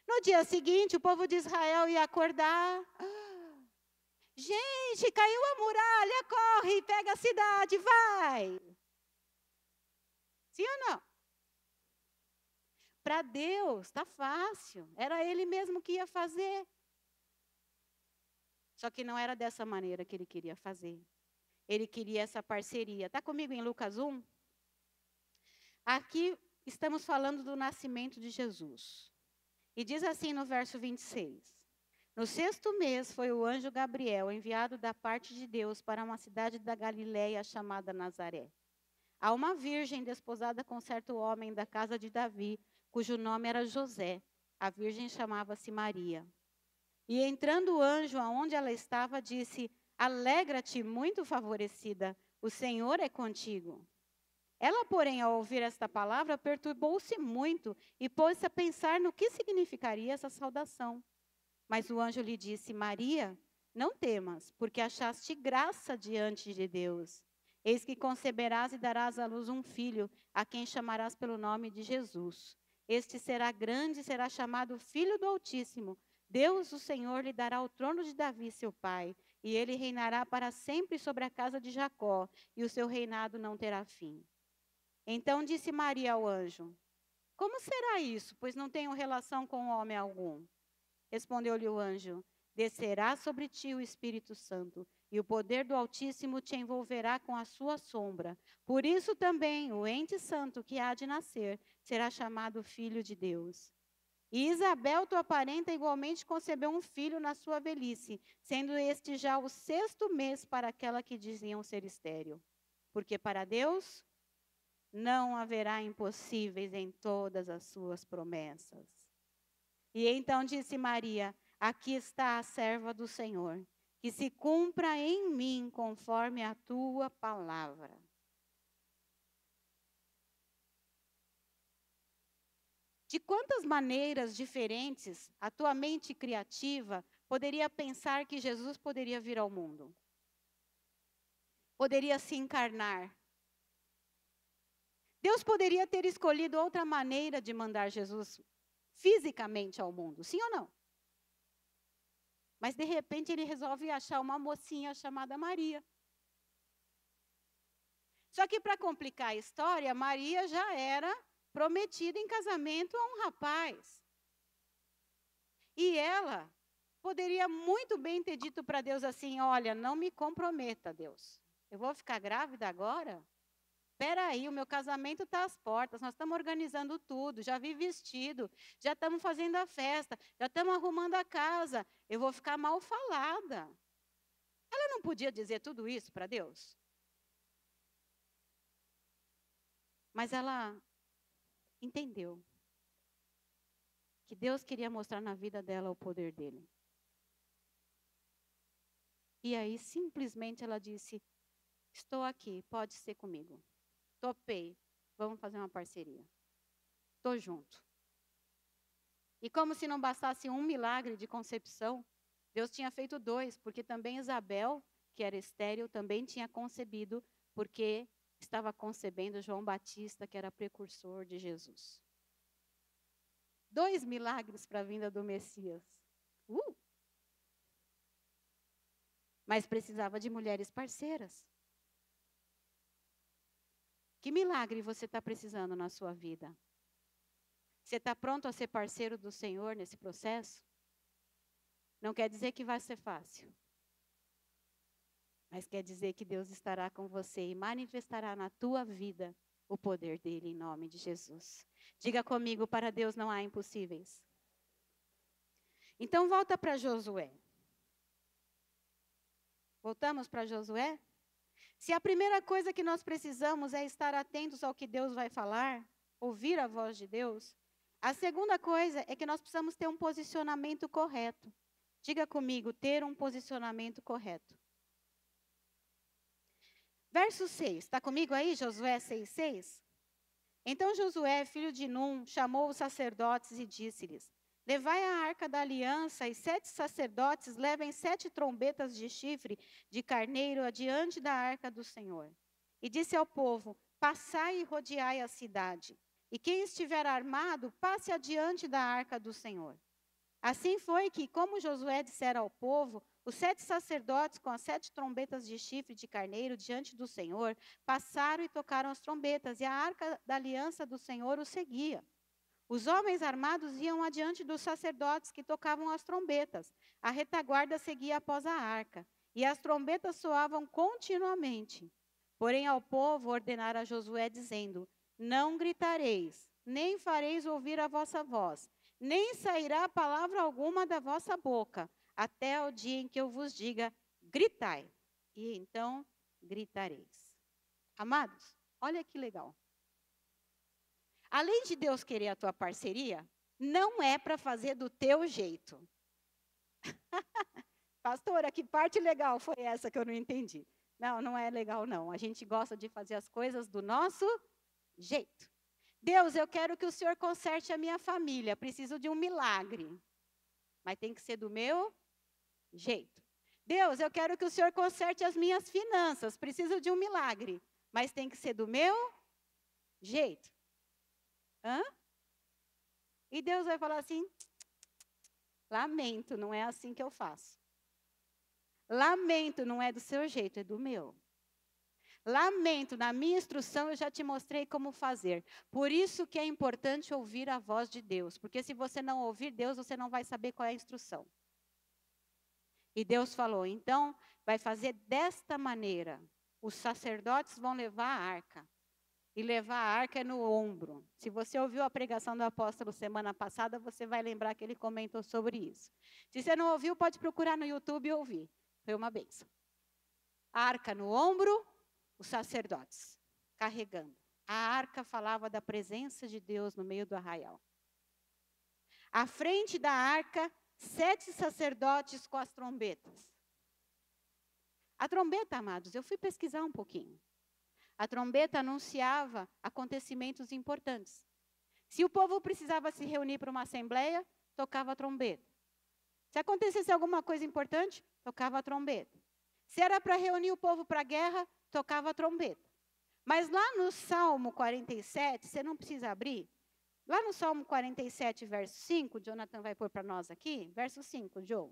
No dia seguinte, o povo de Israel ia acordar. Gente, caiu a muralha, corre, pega a cidade, vai. Sim ou não? Para Deus, está fácil. Era Ele mesmo que ia fazer. Só que não era dessa maneira que Ele queria fazer. Ele queria essa parceria. Está comigo em Lucas 1? Aqui estamos falando do nascimento de Jesus. E diz assim no verso 26. No 6º mês foi o anjo Gabriel enviado da parte de Deus para uma cidade da Galiléia chamada Nazaré. A uma virgem desposada com certo homem da casa de Davi, cujo nome era José. A virgem chamava-se Maria. E entrando o anjo aonde ela estava, disse: Alegra-te, muito favorecida, o Senhor é contigo. Ela, porém, ao ouvir esta palavra, perturbou-se muito e pôs-se a pensar no que significaria essa saudação. Mas o anjo lhe disse: Maria, não temas, porque achaste graça diante de Deus. Eis que conceberás e darás à luz um filho, a quem chamarás pelo nome de Jesus. Este será grande e será chamado Filho do Altíssimo. Deus, o Senhor, lhe dará o trono de Davi, seu pai, e ele reinará para sempre sobre a casa de Jacó, e o seu reinado não terá fim. Então disse Maria ao anjo: Como será isso, pois não tenho relação com homem algum? Respondeu-lhe o anjo: Descerá sobre ti o Espírito Santo, e o poder do Altíssimo te envolverá com a sua sombra. Por isso também o ente santo que há de nascer será chamado Filho de Deus. E Isabel, tua parenta, igualmente concebeu um filho na sua velhice, sendo este já o 6º mês para aquela que diziam ser estéril. Porque para Deus não haverá impossíveis em todas as suas promessas. E então disse Maria: Aqui está a serva do Senhor, que se cumpra em mim conforme a tua palavra. De quantas maneiras diferentes a tua mente criativa poderia pensar que Jesus poderia vir ao mundo? Poderia se encarnar. Deus poderia ter escolhido outra maneira de mandar Jesus fisicamente ao mundo, sim ou não? Mas de repente ele resolve achar uma mocinha chamada Maria. Só que para complicar a história, Maria já era prometida em casamento a um rapaz. E ela poderia muito bem ter dito para Deus assim: Olha, não me comprometa, Deus. Eu vou ficar grávida agora? Espera aí, o meu casamento está às portas, nós estamos organizando tudo, já vi vestido, já estamos fazendo a festa, já estamos arrumando a casa, eu vou ficar mal falada. Ela não podia dizer tudo isso para Deus? Mas ela entendeu que Deus queria mostrar na vida dela o poder dele. E aí, simplesmente, ela disse: Estou aqui, pode ser comigo. Topei, vamos fazer uma parceria. Estou junto. E como se não bastasse um milagre de concepção, Deus tinha feito 2, porque também Isabel, que era estéril, também tinha concebido, porque estava concebendo João Batista, que era precursor de Jesus. 2 milagres para a vinda do Messias. Mas precisava de mulheres parceiras. Que milagre você está precisando na sua vida? Você está pronto a ser parceiro do Senhor nesse processo? Não quer dizer que vai ser fácil. Mas quer dizer que Deus estará com você e manifestará na tua vida o poder dele em nome de Jesus. Diga comigo: para Deus não há impossíveis. Então volta para Josué. Voltamos para Josué? Se a primeira coisa que nós precisamos é estar atentos ao que Deus vai falar, ouvir a voz de Deus, a segunda coisa é que nós precisamos ter um posicionamento correto. Diga comigo: ter um posicionamento correto. Verso 6, está comigo aí, Josué 6:6? Então Josué, filho de Num, chamou os sacerdotes e disse-lhes: Levai a arca da aliança, e 7 sacerdotes levem 7 trombetas de chifre de carneiro adiante da arca do Senhor. E disse ao povo: Passai e rodeai a cidade, e quem estiver armado, passe adiante da arca do Senhor. Assim foi que, como Josué dissera ao povo, os 7 sacerdotes com as 7 trombetas de chifre de carneiro diante do Senhor passaram e tocaram as trombetas, e a arca da aliança do Senhor os seguia. Os homens armados iam adiante dos sacerdotes que tocavam as trombetas. A retaguarda seguia após a arca, e as trombetas soavam continuamente. Porém, ao povo ordenara a Josué, dizendo: Não gritareis, nem fareis ouvir a vossa voz, nem sairá palavra alguma da vossa boca, até o dia em que eu vos diga: gritai, e então gritareis. Amados, olha que legal. Além de Deus querer a tua parceria, não é para fazer do teu jeito. Pastora, que parte legal foi essa que eu não entendi? Não, não é legal não. A gente gosta de fazer as coisas do nosso jeito. Deus, eu quero que o Senhor conserte a minha família. Preciso de um milagre. Mas tem que ser do meu jeito. Deus, eu quero que o Senhor conserte as minhas finanças. Preciso de um milagre. Mas tem que ser do meu jeito. Hã? E Deus vai falar assim: lamento, não é assim que eu faço. Lamento, não é do seu jeito, é do meu. Lamento, na minha instrução eu já te mostrei como fazer. Por isso que é importante ouvir a voz de Deus. Porque se você não ouvir Deus, você não vai saber qual é a instrução. E Deus falou, então, vai fazer desta maneira. Os sacerdotes vão levar a arca. E levar a arca é no ombro. Se você ouviu a pregação do apóstolo semana passada, você vai lembrar que ele comentou sobre isso. Se você não ouviu, pode procurar no YouTube e ouvir. Foi uma bênção. A arca no ombro, os sacerdotes carregando. A arca falava da presença de Deus no meio do arraial. À frente da arca, 7 sacerdotes com as trombetas. A trombeta, amados, eu fui pesquisar um pouquinho. A trombeta anunciava acontecimentos importantes. Se o povo precisava se reunir para uma assembleia, tocava a trombeta. Se acontecesse alguma coisa importante, tocava a trombeta. Se era para reunir o povo para a guerra, tocava a trombeta. Mas lá no Salmo 47, você não precisa abrir. Lá no Salmo 47, verso 5, Jonathan vai pôr para nós aqui, verso 5, Joe.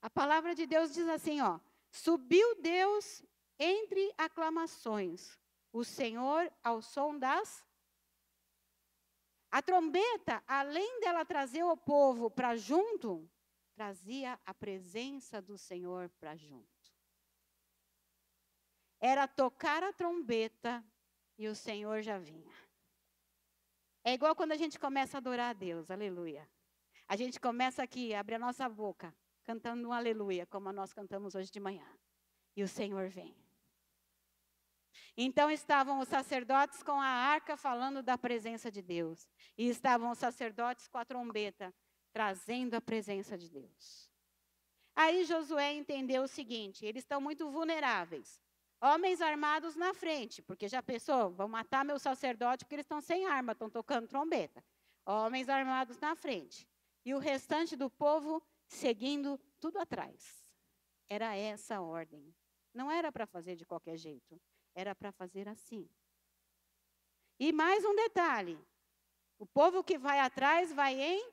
A palavra de Deus diz assim, ó: subiu Deus entre aclamações, o Senhor ao som das... A trombeta, além dela trazer o povo para junto, trazia a presença do Senhor para junto. Era tocar a trombeta e o Senhor já vinha. É igual quando a gente começa a adorar a Deus, aleluia. A gente começa aqui, abre a nossa boca, cantando um aleluia, como nós cantamos hoje de manhã. E o Senhor vem. Então estavam os sacerdotes com a arca falando da presença de Deus. E estavam os sacerdotes com a trombeta, trazendo a presença de Deus. Aí Josué entendeu o seguinte, eles estão muito vulneráveis. Homens armados na frente, porque já pensou, vão matar meu sacerdote porque eles estão sem arma, estão tocando trombeta. Homens armados na frente. E o restante do povo seguindo tudo atrás. Era essa a ordem. Não era para fazer de qualquer jeito. Era para fazer assim. E mais um detalhe. O povo que vai atrás vai em...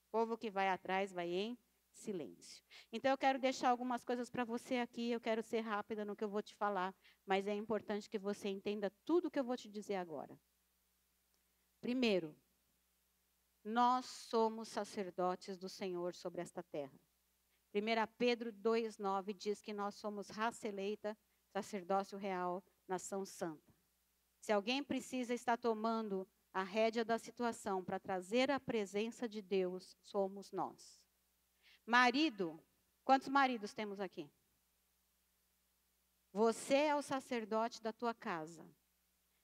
O povo que vai atrás vai em silêncio. Então eu quero deixar algumas coisas para você aqui. Eu quero ser rápida no que eu vou te falar. Mas é importante que você entenda tudo o que eu vou te dizer agora. Primeiro, nós somos sacerdotes do Senhor sobre esta terra. 1 Pedro 2,9 diz que nós somos raça eleita, sacerdócio real, nação santa. Se alguém precisa estar tomando a rédea da situação para trazer a presença de Deus, somos nós. Marido, quantos maridos temos aqui? Você é o sacerdote da tua casa.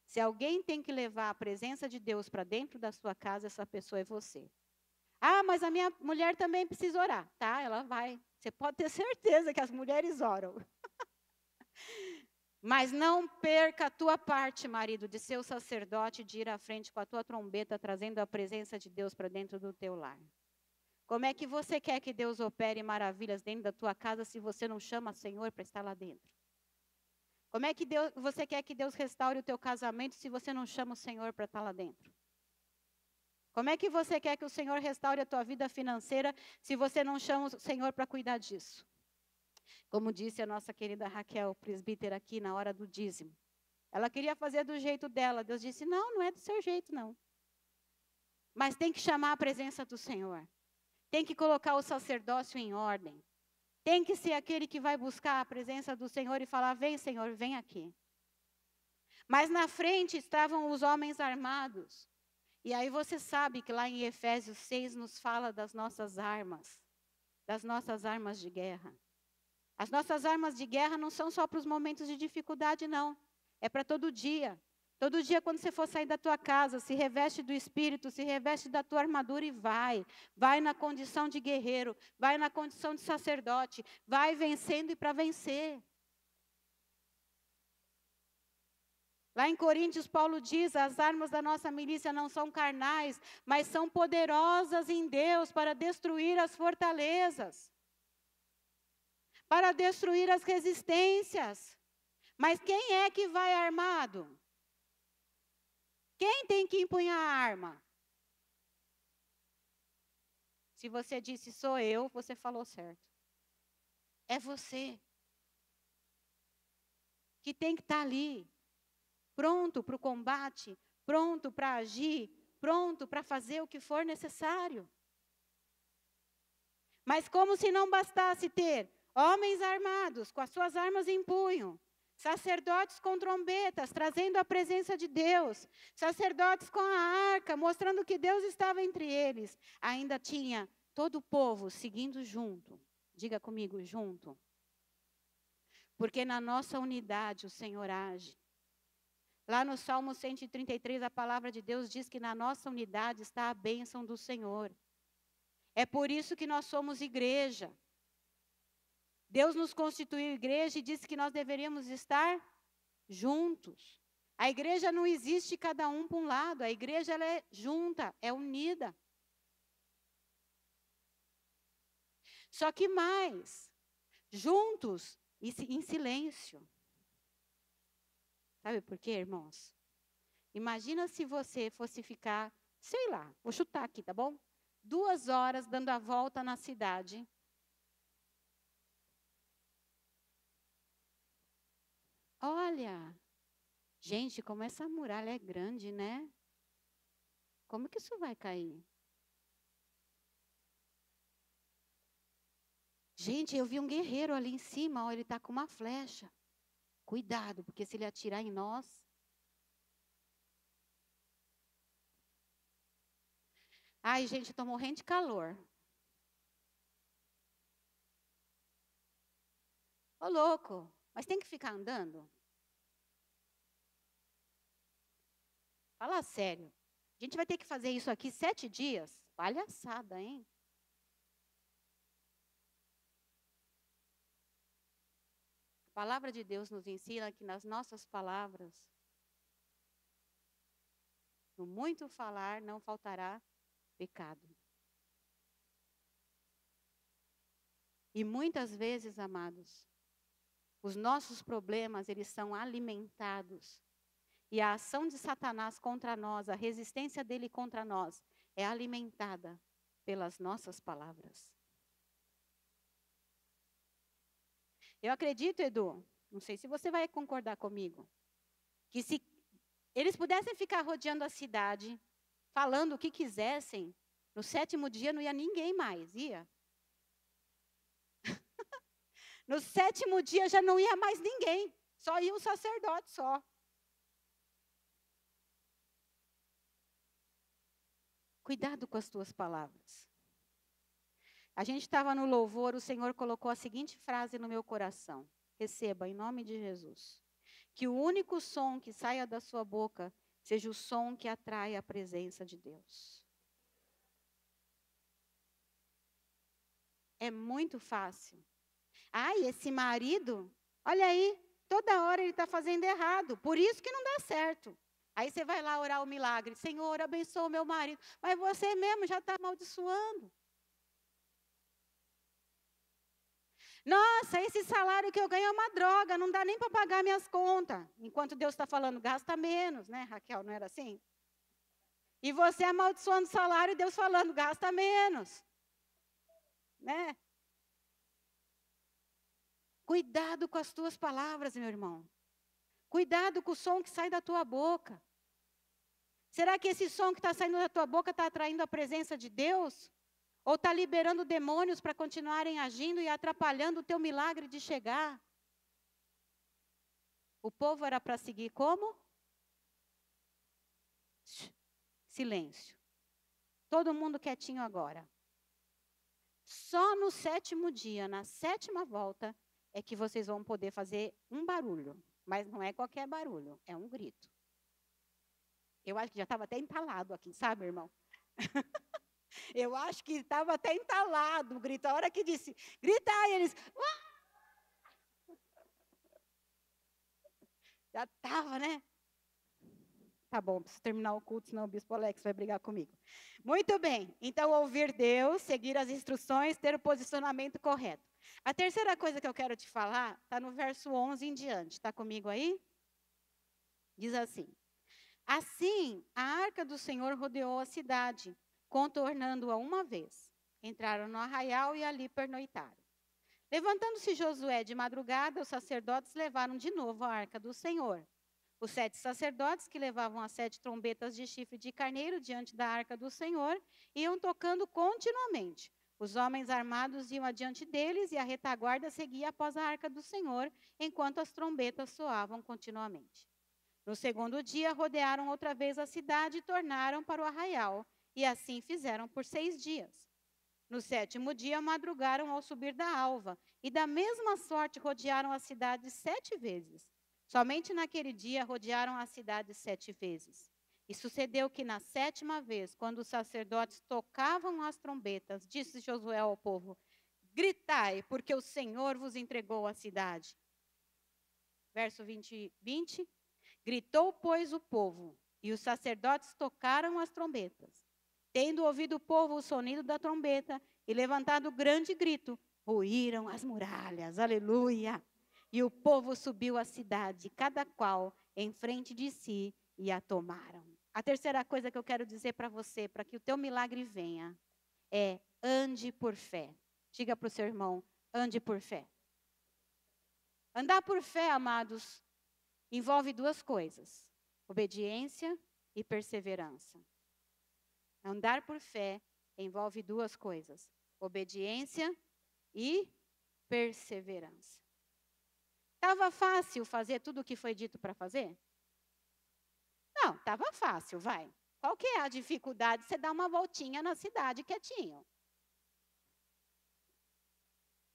Se alguém tem que levar a presença de Deus para dentro da sua casa, essa pessoa é você. Ah, mas a minha mulher também precisa orar. Tá, ela vai. Você pode ter certeza que as mulheres oram. Mas não perca a tua parte, marido, de ser o sacerdote, de ir à frente com a tua trombeta, trazendo a presença de Deus para dentro do teu lar. Como é que você quer que Deus opere maravilhas dentro da tua casa se você não chama o Senhor para estar lá dentro? Como é que você quer que Deus restaure o teu casamento se você não chama o Senhor para estar lá dentro? Como é que você quer que o Senhor restaure a tua vida financeira se você não chama o Senhor para cuidar disso? Como disse a nossa querida Raquel, presbítera aqui na hora do dízimo. Ela queria fazer do jeito dela. Deus disse, não, não é do seu jeito, não. Mas tem que chamar a presença do Senhor. Tem que colocar o sacerdócio em ordem. Tem que ser aquele que vai buscar a presença do Senhor e falar, vem Senhor, vem aqui. Mas na frente estavam os homens armados. E aí você sabe que lá em Efésios 6 nos fala das nossas armas de guerra. As nossas armas de guerra não são só para os momentos de dificuldade, não. É para todo dia. Todo dia, quando você for sair da tua casa, se reveste do Espírito, se reveste da tua armadura e vai. Vai na condição de guerreiro, vai na condição de sacerdote, vai vencendo e para vencer. Lá em Coríntios, Paulo diz, as armas da nossa milícia não são carnais, mas são poderosas em Deus para destruir as fortalezas, para destruir as resistências. Mas quem é que vai armado? Quem tem que empunhar a arma? Se você disse sou eu, você falou certo. É você que tem que estar ali, pronto para o combate, pronto para agir, pronto para fazer o que for necessário. Mas como se não bastasse ter homens armados, com as suas armas em punho, sacerdotes com trombetas, trazendo a presença de Deus, sacerdotes com a arca, mostrando que Deus estava entre eles, ainda tinha todo o povo seguindo junto. Diga comigo, junto. Porque na nossa unidade o Senhor age. Lá no Salmo 133, a palavra de Deus diz que na nossa unidade está a bênção do Senhor. É por isso que nós somos igreja. Deus nos constituiu igreja e disse que nós deveríamos estar juntos. A igreja não existe cada um para um lado, a igreja ela é junta, é unida. Só que mais, juntos e em silêncio. Sabe por quê, irmãos? Imagina se você fosse ficar, sei lá, vou chutar aqui, tá bom? 2 horas dando a volta na cidade. Olha, gente, como essa muralha é grande, né? Como que isso vai cair? Gente, eu vi um guerreiro ali em cima, ó, ele está com uma flecha. Cuidado, porque se ele atirar em nós... Ai, gente, estou morrendo de calor. Ô, louco, mas tem que ficar andando? Fala sério. A gente vai ter que fazer isso aqui 7 dias? Palhaçada, hein? A palavra de Deus nos ensina que nas nossas palavras, no muito falar, não faltará pecado. E muitas vezes, amados, os nossos problemas, eles são alimentados. E a ação de Satanás contra nós, a resistência dele contra nós, é alimentada pelas nossas palavras. Eu acredito, Edu, não sei se você vai concordar comigo, que se eles pudessem ficar rodeando a cidade, falando o que quisessem, no 7º dia não ia ninguém mais, ia? No 7º dia já não ia mais ninguém, só ia o sacerdote só. Cuidado com as tuas palavras. A gente estava no louvor, o Senhor colocou a seguinte frase no meu coração. Receba, em nome de Jesus. Que o único som que saia da sua boca seja o som que atrai a presença de Deus. É muito fácil. Ai, esse marido, olha aí, toda hora ele está fazendo errado, por isso que não dá certo. Aí você vai lá orar o milagre. Senhor, abençoa o meu marido. Mas você mesmo já está amaldiçoando. Nossa, esse salário que eu ganho é uma droga, não dá nem para pagar minhas contas. Enquanto Deus está falando, gasta menos, né, Raquel? Não era assim? E você amaldiçoando o salário e Deus falando, gasta menos. Né? Cuidado com as tuas palavras, meu irmão. Cuidado com o som que sai da tua boca. Será que esse som que está saindo da tua boca está atraindo a presença de Deus? Ou está liberando demônios para continuarem agindo e atrapalhando o teu milagre de chegar? O povo era para seguir como? Silêncio. Todo mundo quietinho agora. Só no 7º dia, na 7ª volta, é que vocês vão poder fazer um barulho. Mas não é qualquer barulho, é um grito. Eu acho que já estava até entalado aqui, sabe, irmão? Eu acho que estava até entalado o grito. A hora que disse, grita aí, eles... Já estava, né? Tá bom, preciso terminar o culto, senão o bispo Alex vai brigar comigo. Muito bem, então ouvir Deus, seguir as instruções, ter o posicionamento correto. A terceira coisa que eu quero te falar está no verso 11 em diante. Está comigo aí? Diz assim: Assim, a arca do Senhor rodeou a cidade, contornando-a uma vez. Entraram no arraial e ali pernoitaram. Levantando-se Josué de madrugada, os sacerdotes levaram de novo a arca do Senhor. Os 7 sacerdotes que levavam as 7 trombetas de chifre de carneiro diante da arca do Senhor iam tocando continuamente. Os homens armados iam adiante deles e a retaguarda seguia após a arca do Senhor, enquanto as trombetas soavam continuamente. No segundo dia, rodearam outra vez a cidade e tornaram para o arraial, e assim fizeram por 6 dias. No sétimo dia, madrugaram ao subir da alva, e da mesma sorte rodearam a cidade 7 vezes. Somente naquele dia rodearam a cidade 7 vezes. E sucedeu que na 7ª vez, quando os sacerdotes tocavam as trombetas, disse Josué ao povo: Gritai, porque o Senhor vos entregou a cidade. Verso 20. Gritou, pois, o povo, e os sacerdotes tocaram as trombetas. Tendo ouvido o povo o sonido da trombeta e levantado grande grito, ruíram as muralhas. Aleluia! E o povo subiu à cidade, cada qual em frente de si, e a tomaram. A terceira coisa que eu quero dizer para você, para que o teu milagre venha, é ande por fé. Diga para o seu irmão, ande por fé. Andar por fé, amados, envolve 2 coisas: obediência e perseverança. Andar por fé envolve 2 coisas: obediência e perseverança. Estava fácil fazer tudo o que foi dito para fazer? Não, estava fácil, vai. Qual que é a dificuldade? Você dar uma voltinha na cidade quietinho.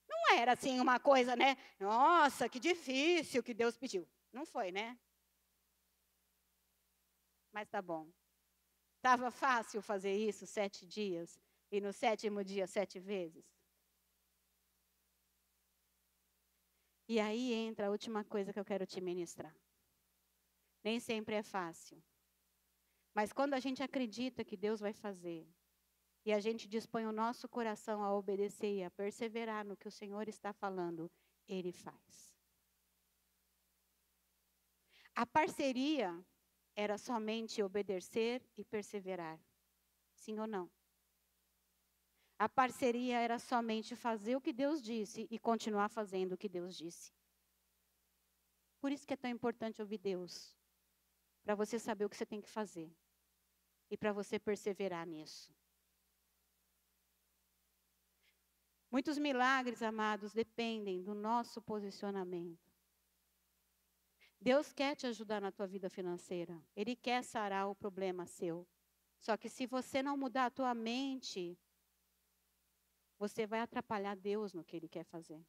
Não era assim uma coisa, né? Nossa, que difícil que Deus pediu. Não foi, né? Mas tá bom. Estava fácil fazer isso 7 dias e no 7º dia 7 vezes? E aí entra a última coisa que eu quero te ministrar. Nem sempre é fácil. Mas quando a gente acredita que Deus vai fazer, e a gente dispõe o nosso coração a obedecer e a perseverar no que o Senhor está falando, Ele faz. A parceria era somente obedecer e perseverar. Sim ou não? A parceria era somente fazer o que Deus disse e continuar fazendo o que Deus disse. Por isso que é tão importante ouvir Deus. Para você saber o que você tem que fazer. E para você perseverar nisso. Muitos milagres, amados, dependem do nosso posicionamento. Deus quer te ajudar na tua vida financeira. Ele quer sarar o problema seu. Só que se você não mudar a tua mente, você vai atrapalhar Deus no que Ele quer fazer.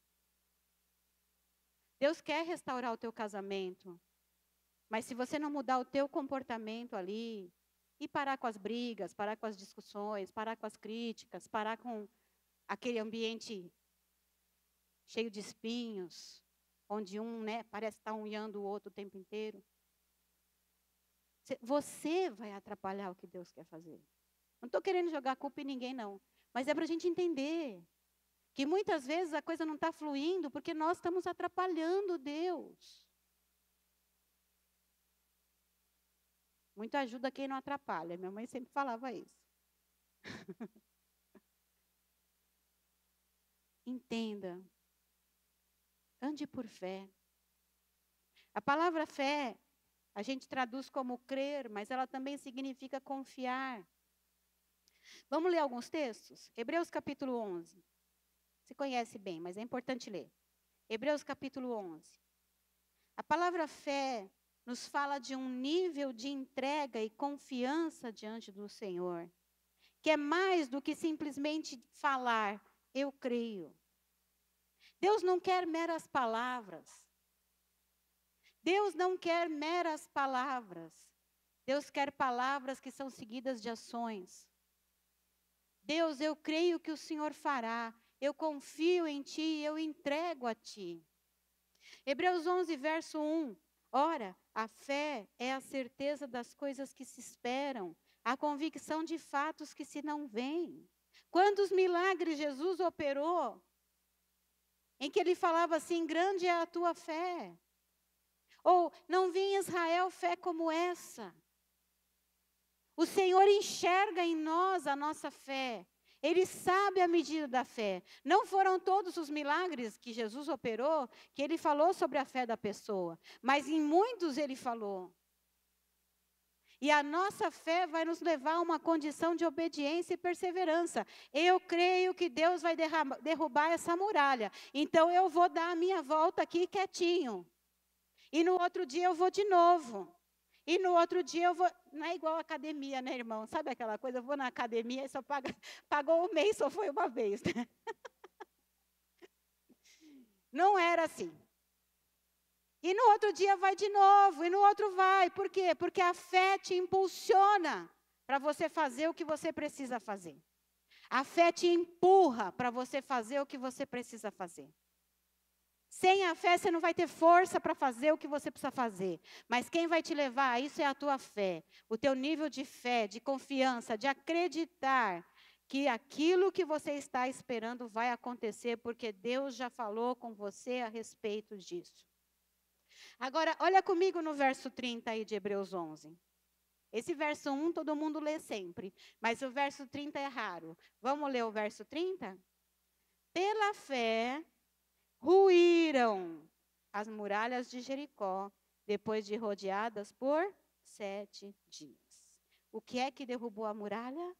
Deus quer restaurar o teu casamento. Mas se você não mudar o teu comportamento ali, e parar com as brigas, parar com as discussões, parar com as críticas, parar com aquele ambiente cheio de espinhos, onde um, parece estar unhando o outro o tempo inteiro. Você vai atrapalhar o que Deus quer fazer. Não estou querendo jogar culpa em ninguém, não. Mas é para a gente entender que muitas vezes a coisa não está fluindo porque nós estamos atrapalhando Deus. Muito ajuda quem não atrapalha. Minha mãe sempre falava isso. Entenda. Ande por fé. A palavra fé, a gente traduz como crer, mas ela também significa confiar. Vamos ler alguns textos? Hebreus capítulo 11. Você conhece bem, mas é importante ler. Hebreus capítulo 11. A palavra fé nos fala de um nível de entrega e confiança diante do Senhor, que é mais do que simplesmente falar, eu creio. Deus não quer meras palavras. Deus não quer meras palavras. Deus quer palavras que são seguidas de ações. Deus, eu creio que o Senhor fará. Eu confio em Ti e eu entrego a Ti. Hebreus 11, verso 1. Ora, a fé é a certeza das coisas que se esperam, a convicção de fatos que se não veem. Quantos milagres Jesus operou, em que Ele falava assim, grande é a tua fé. Ou, não vi em Israel fé como essa. O Senhor enxerga em nós a nossa fé. Ele sabe a medida da fé. Não foram todos os milagres que Jesus operou que Ele falou sobre a fé da pessoa. Mas em muitos Ele falou. E a nossa fé vai nos levar a uma condição de obediência e perseverança. Eu creio que Deus vai derrubar essa muralha. Então eu vou dar a minha volta aqui quietinho. E no outro dia eu vou de novo. E no outro dia eu vou... Não é igual a academia, né, irmão? Sabe aquela coisa? Eu vou na academia e só pagou o mês, só foi uma vez. Né? Não era assim. E no outro dia vai de novo, e no outro vai. Por quê? Porque a fé te impulsiona para você fazer o que você precisa fazer. A fé te empurra para você fazer o que você precisa fazer. Sem a fé, você não vai ter força para fazer o que você precisa fazer. Mas quem vai te levar a isso é a tua fé. O teu nível de fé, de confiança, de acreditar que aquilo que você está esperando vai acontecer, porque Deus já falou com você a respeito disso. Agora, olha comigo no verso 30 aí de Hebreus 11. Esse verso 1 todo mundo lê sempre, mas o verso 30 é raro. Vamos ler o verso 30? Pela fé, ruíram as muralhas de Jericó, depois de rodeadas por 7 dias. O que é que derrubou a muralha?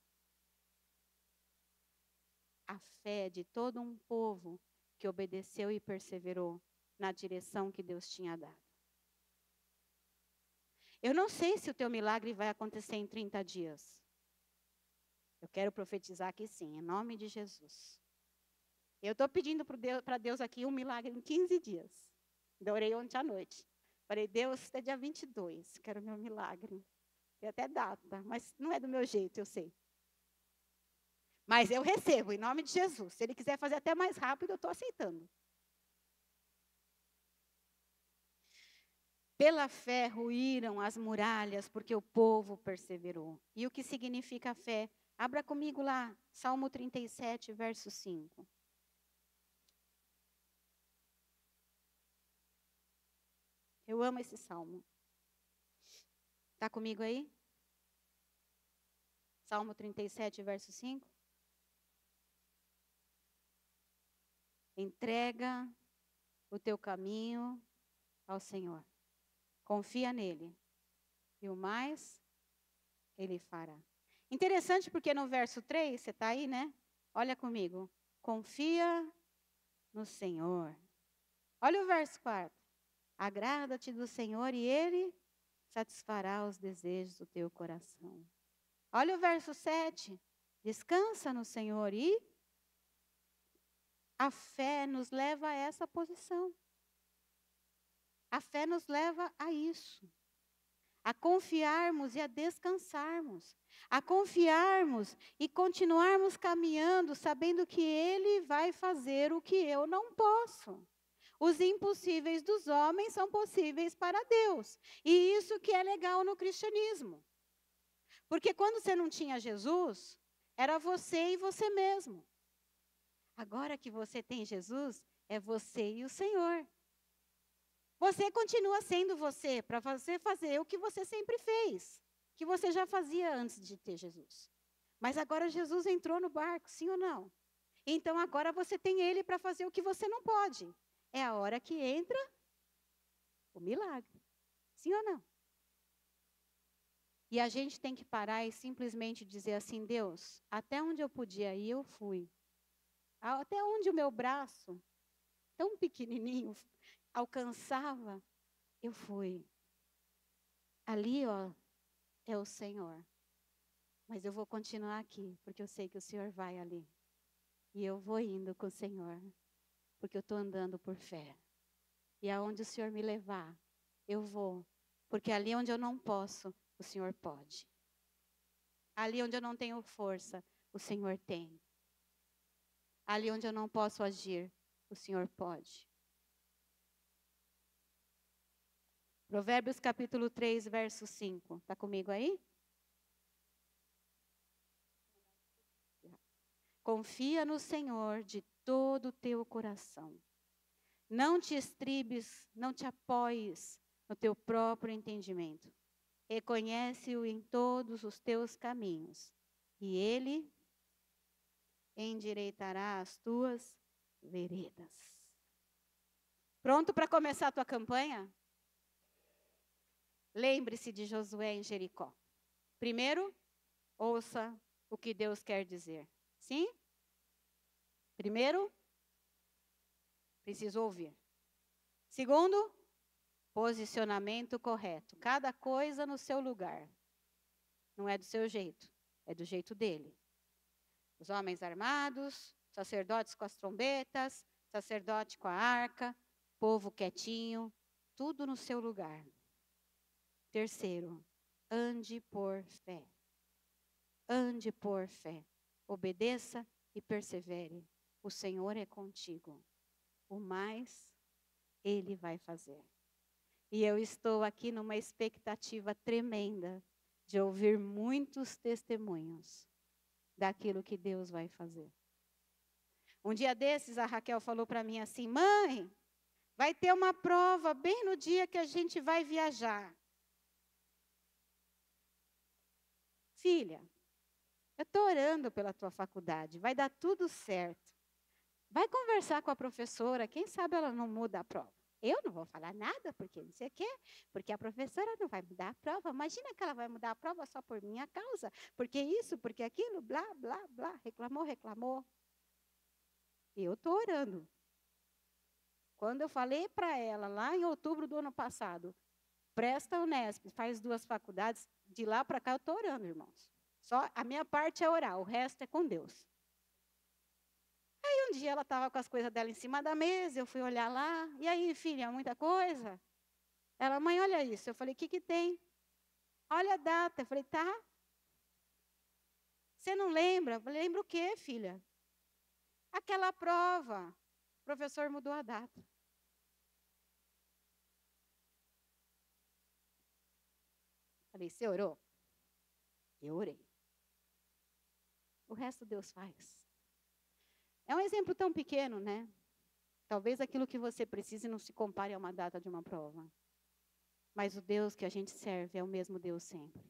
A fé de todo um povo que obedeceu e perseverou na direção que Deus tinha dado. Eu não sei se o teu milagre vai acontecer em 30 dias. Eu quero profetizar que sim, em nome de Jesus. Eu estou pedindo para Deus aqui um milagre em 15 dias. Orei ontem à noite. Falei, Deus, até dia 22, quero meu milagre. Tem até data, mas não é do meu jeito, eu sei. Mas eu recebo, em nome de Jesus. Se Ele quiser fazer até mais rápido, eu estou aceitando. Pela fé ruíram as muralhas, porque o povo perseverou. E o que significa a fé? Abra comigo lá, Salmo 37, verso 5. Eu amo esse salmo. Está comigo aí? Salmo 37, verso 5. Entrega o teu caminho ao Senhor. Confia nele. E o mais, ele fará. Interessante porque no verso 3, você está aí, né? Olha comigo. Confia no Senhor. Olha o verso 4. Agrada-te do Senhor e Ele satisfará os desejos do teu coração. Olha o verso 7. Descansa no Senhor e a fé nos leva a essa posição. A fé nos leva a isso. A confiarmos e a descansarmos. A confiarmos e continuarmos caminhando, sabendo que Ele vai fazer o que eu não posso. Os impossíveis dos homens são possíveis para Deus. E isso que é legal no cristianismo. Porque quando você não tinha Jesus, era você e você mesmo. Agora que você tem Jesus, é você e o Senhor. Você continua sendo você, para você fazer o que você sempre fez, que você já fazia antes de ter Jesus. Mas agora Jesus entrou no barco, sim ou não? Então agora você tem Ele para fazer o que você não pode. É a hora que entra o milagre. Sim ou não? E a gente tem que parar e simplesmente dizer assim, Deus, até onde eu podia ir, eu fui. Até onde o meu braço, tão pequenininho, alcançava, eu fui. Ali, ó, é o Senhor. Mas eu vou continuar aqui, porque eu sei que o Senhor vai ali. E eu vou indo com o Senhor, porque eu estou andando por fé. E aonde o Senhor me levar, eu vou. Porque ali onde eu não posso, o Senhor pode. Ali onde eu não tenho força, o Senhor tem. Ali onde eu não posso agir, o Senhor pode. Provérbios capítulo 3, verso 5. Está comigo aí? Confia no Senhor de todo o teu coração. Não te estribes, não te apoies no teu próprio entendimento. Reconhece-o em todos os teus caminhos, e Ele endireitará as tuas veredas. Pronto para começar a tua campanha? Lembre-se de Josué em Jericó. Primeiro, ouça o que Deus quer dizer. Sim? Primeiro, preciso ouvir. Segundo, posicionamento correto. Cada coisa no seu lugar. Não é do seu jeito, é do jeito dele. Os homens armados, sacerdotes com as trombetas, sacerdote com a arca, povo quietinho, tudo no seu lugar. Terceiro, ande por fé. Ande por fé. Obedeça e persevere. O Senhor é contigo. O mais Ele vai fazer. E eu estou aqui numa expectativa tremenda de ouvir muitos testemunhos daquilo que Deus vai fazer. Um dia desses, a Raquel falou para mim assim: mãe, vai ter uma prova bem no dia que a gente vai viajar. Filha, eu estou orando pela tua faculdade, vai dar tudo certo. Vai conversar com a professora, quem sabe ela não muda a prova. Eu não vou falar nada, porque não sei o quê, porque a professora não vai mudar a prova. Imagina que ela vai mudar a prova só por minha causa, porque isso, porque aquilo, blá, blá, blá, reclamou. Eu estou orando. Quando eu falei para ela, lá em outubro do ano passado, presta a Unesp, faz 2 faculdades, de lá para cá eu estou orando, irmãos. Só a minha parte é orar, o resto é com Deus. Aí um dia ela estava com as coisas dela em cima da mesa, eu fui olhar lá, e aí, filha, muita coisa? Ela, mãe, olha isso. Eu falei, o que tem? Olha a data. Eu falei, tá. Você não lembra? Eu falei, lembra o quê, filha? Aquela prova. O professor mudou a data. Falei, você orou? Eu orei. O resto Deus faz. É um exemplo tão pequeno, né? Talvez aquilo que você precise não se compare a uma data de uma prova. Mas o Deus que a gente serve é o mesmo Deus sempre.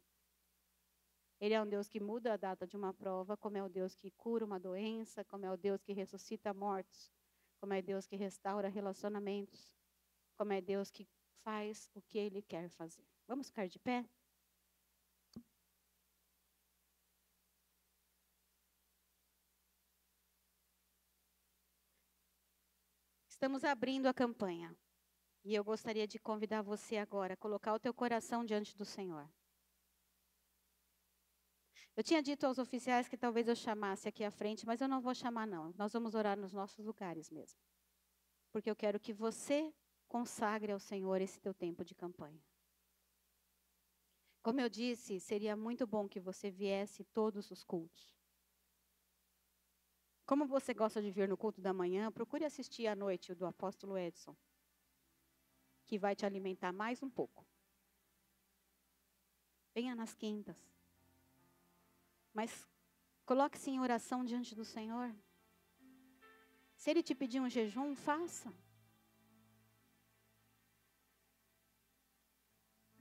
Ele é um Deus que muda a data de uma prova, como é o Deus que cura uma doença, como é o Deus que ressuscita mortos, como é Deus que restaura relacionamentos, como é Deus que faz o que Ele quer fazer. Vamos ficar de pé? Estamos abrindo a campanha. E eu gostaria de convidar você agora a colocar o teu coração diante do Senhor. Eu tinha dito aos oficiais que talvez eu chamasse aqui à frente, mas eu não vou chamar não. Nós vamos orar nos nossos lugares mesmo. Porque eu quero que você consagre ao Senhor esse teu tempo de campanha. Como eu disse, seria muito bom que você viesse todos os cultos. Como você gosta de vir no culto da manhã, procure assistir à noite o do apóstolo Edson, que vai te alimentar mais um pouco. Venha nas quintas. Mas coloque-se em oração diante do Senhor. Se Ele te pedir um jejum, faça.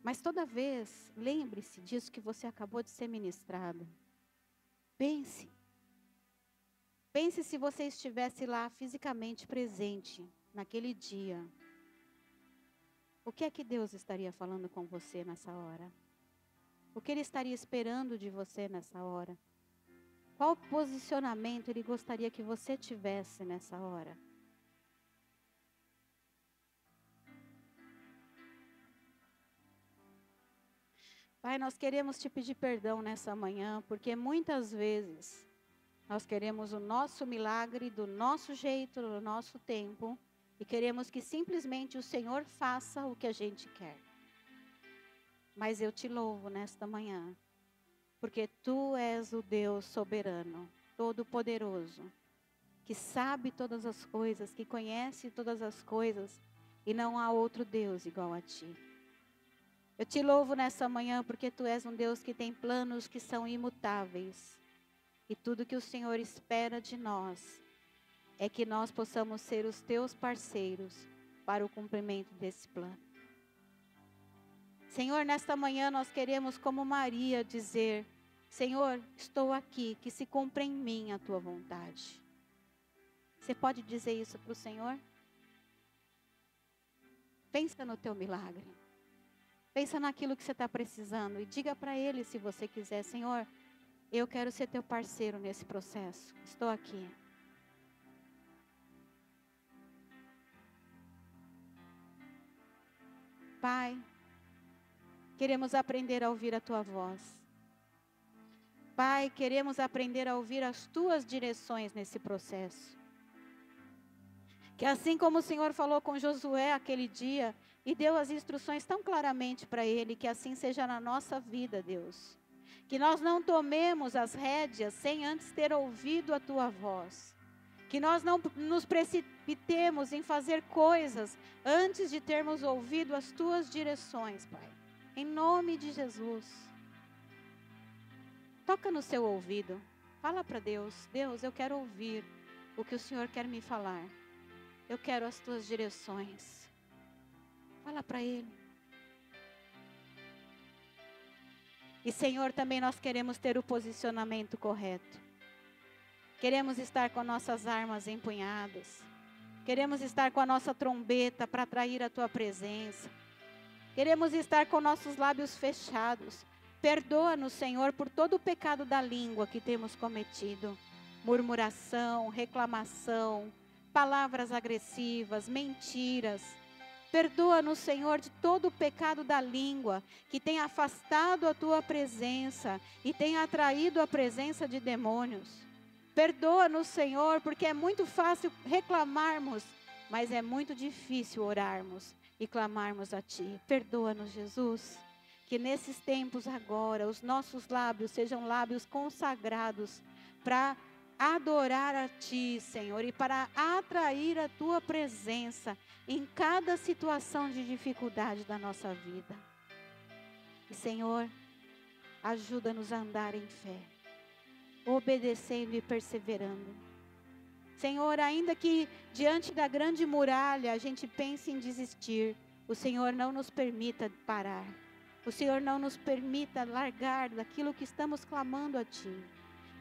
Mas toda vez, lembre-se disso que você acabou de ser ministrado. Pense. Pense se você estivesse lá fisicamente presente naquele dia. O que é que Deus estaria falando com você nessa hora? O que Ele estaria esperando de você nessa hora? Qual posicionamento Ele gostaria que você tivesse nessa hora? Pai, nós queremos te pedir perdão nessa manhã, porque muitas vezes nós queremos o nosso milagre do nosso jeito, do nosso tempo, e queremos que simplesmente o Senhor faça o que a gente quer. Mas eu te louvo nesta manhã, porque tu és o Deus soberano, todo-poderoso, que sabe todas as coisas, que conhece todas as coisas, e não há outro Deus igual a ti. Eu te louvo nessa manhã porque tu és um Deus que tem planos que são imutáveis. E tudo que o Senhor espera de nós é que nós possamos ser os teus parceiros para o cumprimento desse plano. Senhor, nesta manhã nós queremos, como Maria, dizer: Senhor, estou aqui, que se cumpra em mim a tua vontade. Você pode dizer isso para o Senhor? Pensa no teu milagre. Pensa naquilo que você está precisando e diga para Ele, se você quiser: Senhor, eu quero ser teu parceiro nesse processo. Estou aqui. Pai, queremos aprender a ouvir a tua voz. Pai, queremos aprender a ouvir as tuas direções nesse processo. Que assim como o Senhor falou com Josué aquele dia e deu as instruções tão claramente para ele, que assim seja na nossa vida, Deus. Que nós não tomemos as rédeas sem antes ter ouvido a tua voz. Que nós não nos precipitemos em fazer coisas antes de termos ouvido as tuas direções, Pai. Em nome de Jesus. Toca no seu ouvido. Fala para Deus: Deus, eu quero ouvir o que o Senhor quer me falar. Eu quero as tuas direções. Fala para Ele. E Senhor, também nós queremos ter o posicionamento correto. Queremos estar com nossas armas empunhadas. Queremos estar com a nossa trombeta para atrair a tua presença. Queremos estar com nossos lábios fechados. Perdoa-nos, Senhor, por todo o pecado da língua que temos cometido. Murmuração, reclamação, palavras agressivas, mentiras. Perdoa-nos, Senhor, de todo o pecado da língua que tem afastado a tua presença e tem atraído a presença de demônios. Perdoa-nos, Senhor, porque é muito fácil reclamarmos, mas é muito difícil orarmos e clamarmos a Ti. Perdoa-nos, Jesus, que nesses tempos agora os nossos lábios sejam lábios consagrados para adorar a Ti, Senhor, e para atrair a Tua presença em cada situação de dificuldade da nossa vida. E, Senhor, ajuda-nos a andar em fé, obedecendo e perseverando. Senhor, ainda que diante da grande muralha a gente pense em desistir, o Senhor não nos permita parar. O Senhor não nos permita largar daquilo que estamos clamando a Ti.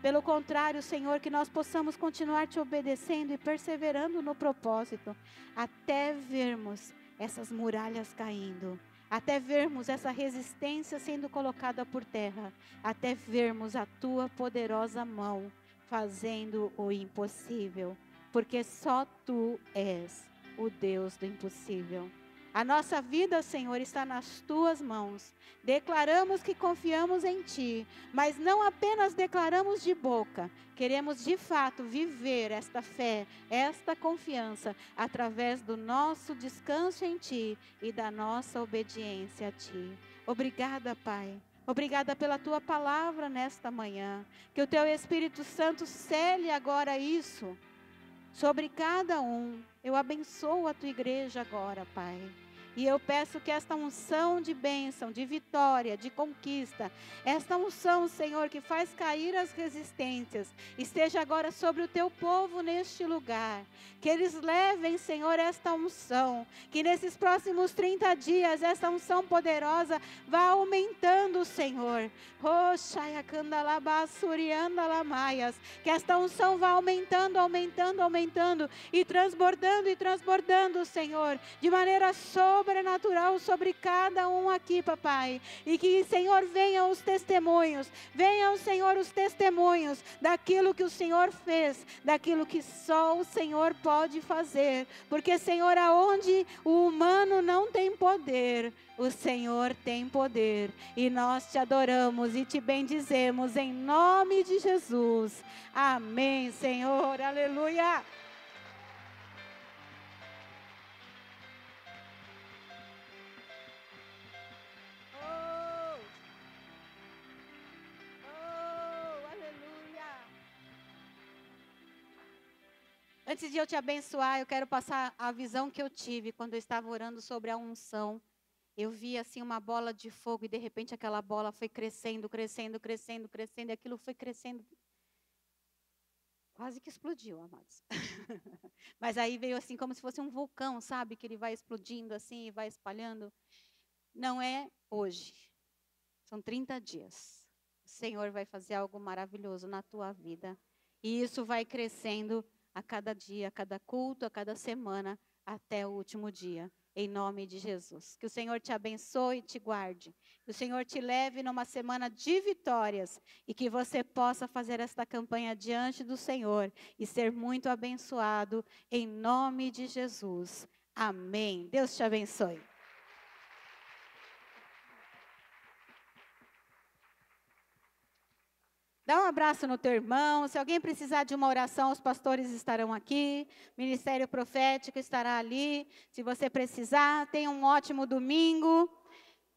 Pelo contrário, Senhor, que nós possamos continuar Te obedecendo e perseverando no propósito, até vermos essas muralhas caindo, até vermos essa resistência sendo colocada por terra, até vermos a Tua poderosa mão fazendo o impossível, porque só Tu és o Deus do impossível. A nossa vida, Senhor, está nas Tuas mãos. Declaramos que confiamos em Ti, mas não apenas declaramos de boca. Queremos de fato viver esta fé, esta confiança, através do nosso descanso em Ti e da nossa obediência a Ti. Obrigada, Pai. Obrigada pela Tua palavra nesta manhã. Que o Teu Espírito Santo cele agora isso sobre cada um. Eu abençoo a Tua igreja agora, Pai. E eu peço que esta unção de bênção, de vitória, de conquista, esta unção, Senhor, que faz cair as resistências, esteja agora sobre o Teu povo neste lugar. Que eles levem, Senhor, esta unção. Que nesses próximos 30 dias, essa unção poderosa vá aumentando, Senhor. Que esta unção vá aumentando, aumentando, aumentando e transbordando, Senhor, de maneira sobrenatural sobre cada um aqui, papai. E que, Senhor, venham, Senhor, os testemunhos daquilo que o Senhor fez, daquilo que só o Senhor pode fazer. Porque, Senhor, aonde o humano não tem poder, o Senhor tem poder. E nós Te adoramos e Te bendizemos em nome de Jesus. Amém, Senhor. Aleluia. Antes de eu te abençoar, eu quero passar a visão que eu tive quando eu estava orando sobre a unção. Eu vi assim uma bola de fogo e de repente aquela bola foi crescendo, crescendo, crescendo, crescendo, e aquilo foi crescendo. Quase que explodiu, amados. Mas aí veio assim como se fosse um vulcão, sabe? Que ele vai explodindo assim e vai espalhando. Não é hoje. São 30 dias. O Senhor vai fazer algo maravilhoso na tua vida. E isso vai crescendo a cada dia, a cada culto, a cada semana, até o último dia. Em nome de Jesus. Que o Senhor te abençoe e te guarde. Que o Senhor te leve numa semana de vitórias. E que você possa fazer esta campanha diante do Senhor. E ser muito abençoado. Em nome de Jesus. Amém. Deus te abençoe. Dá um abraço no teu irmão. Se alguém precisar de uma oração, os pastores estarão aqui. Ministério Profético estará ali. Se você precisar, tenha um ótimo domingo.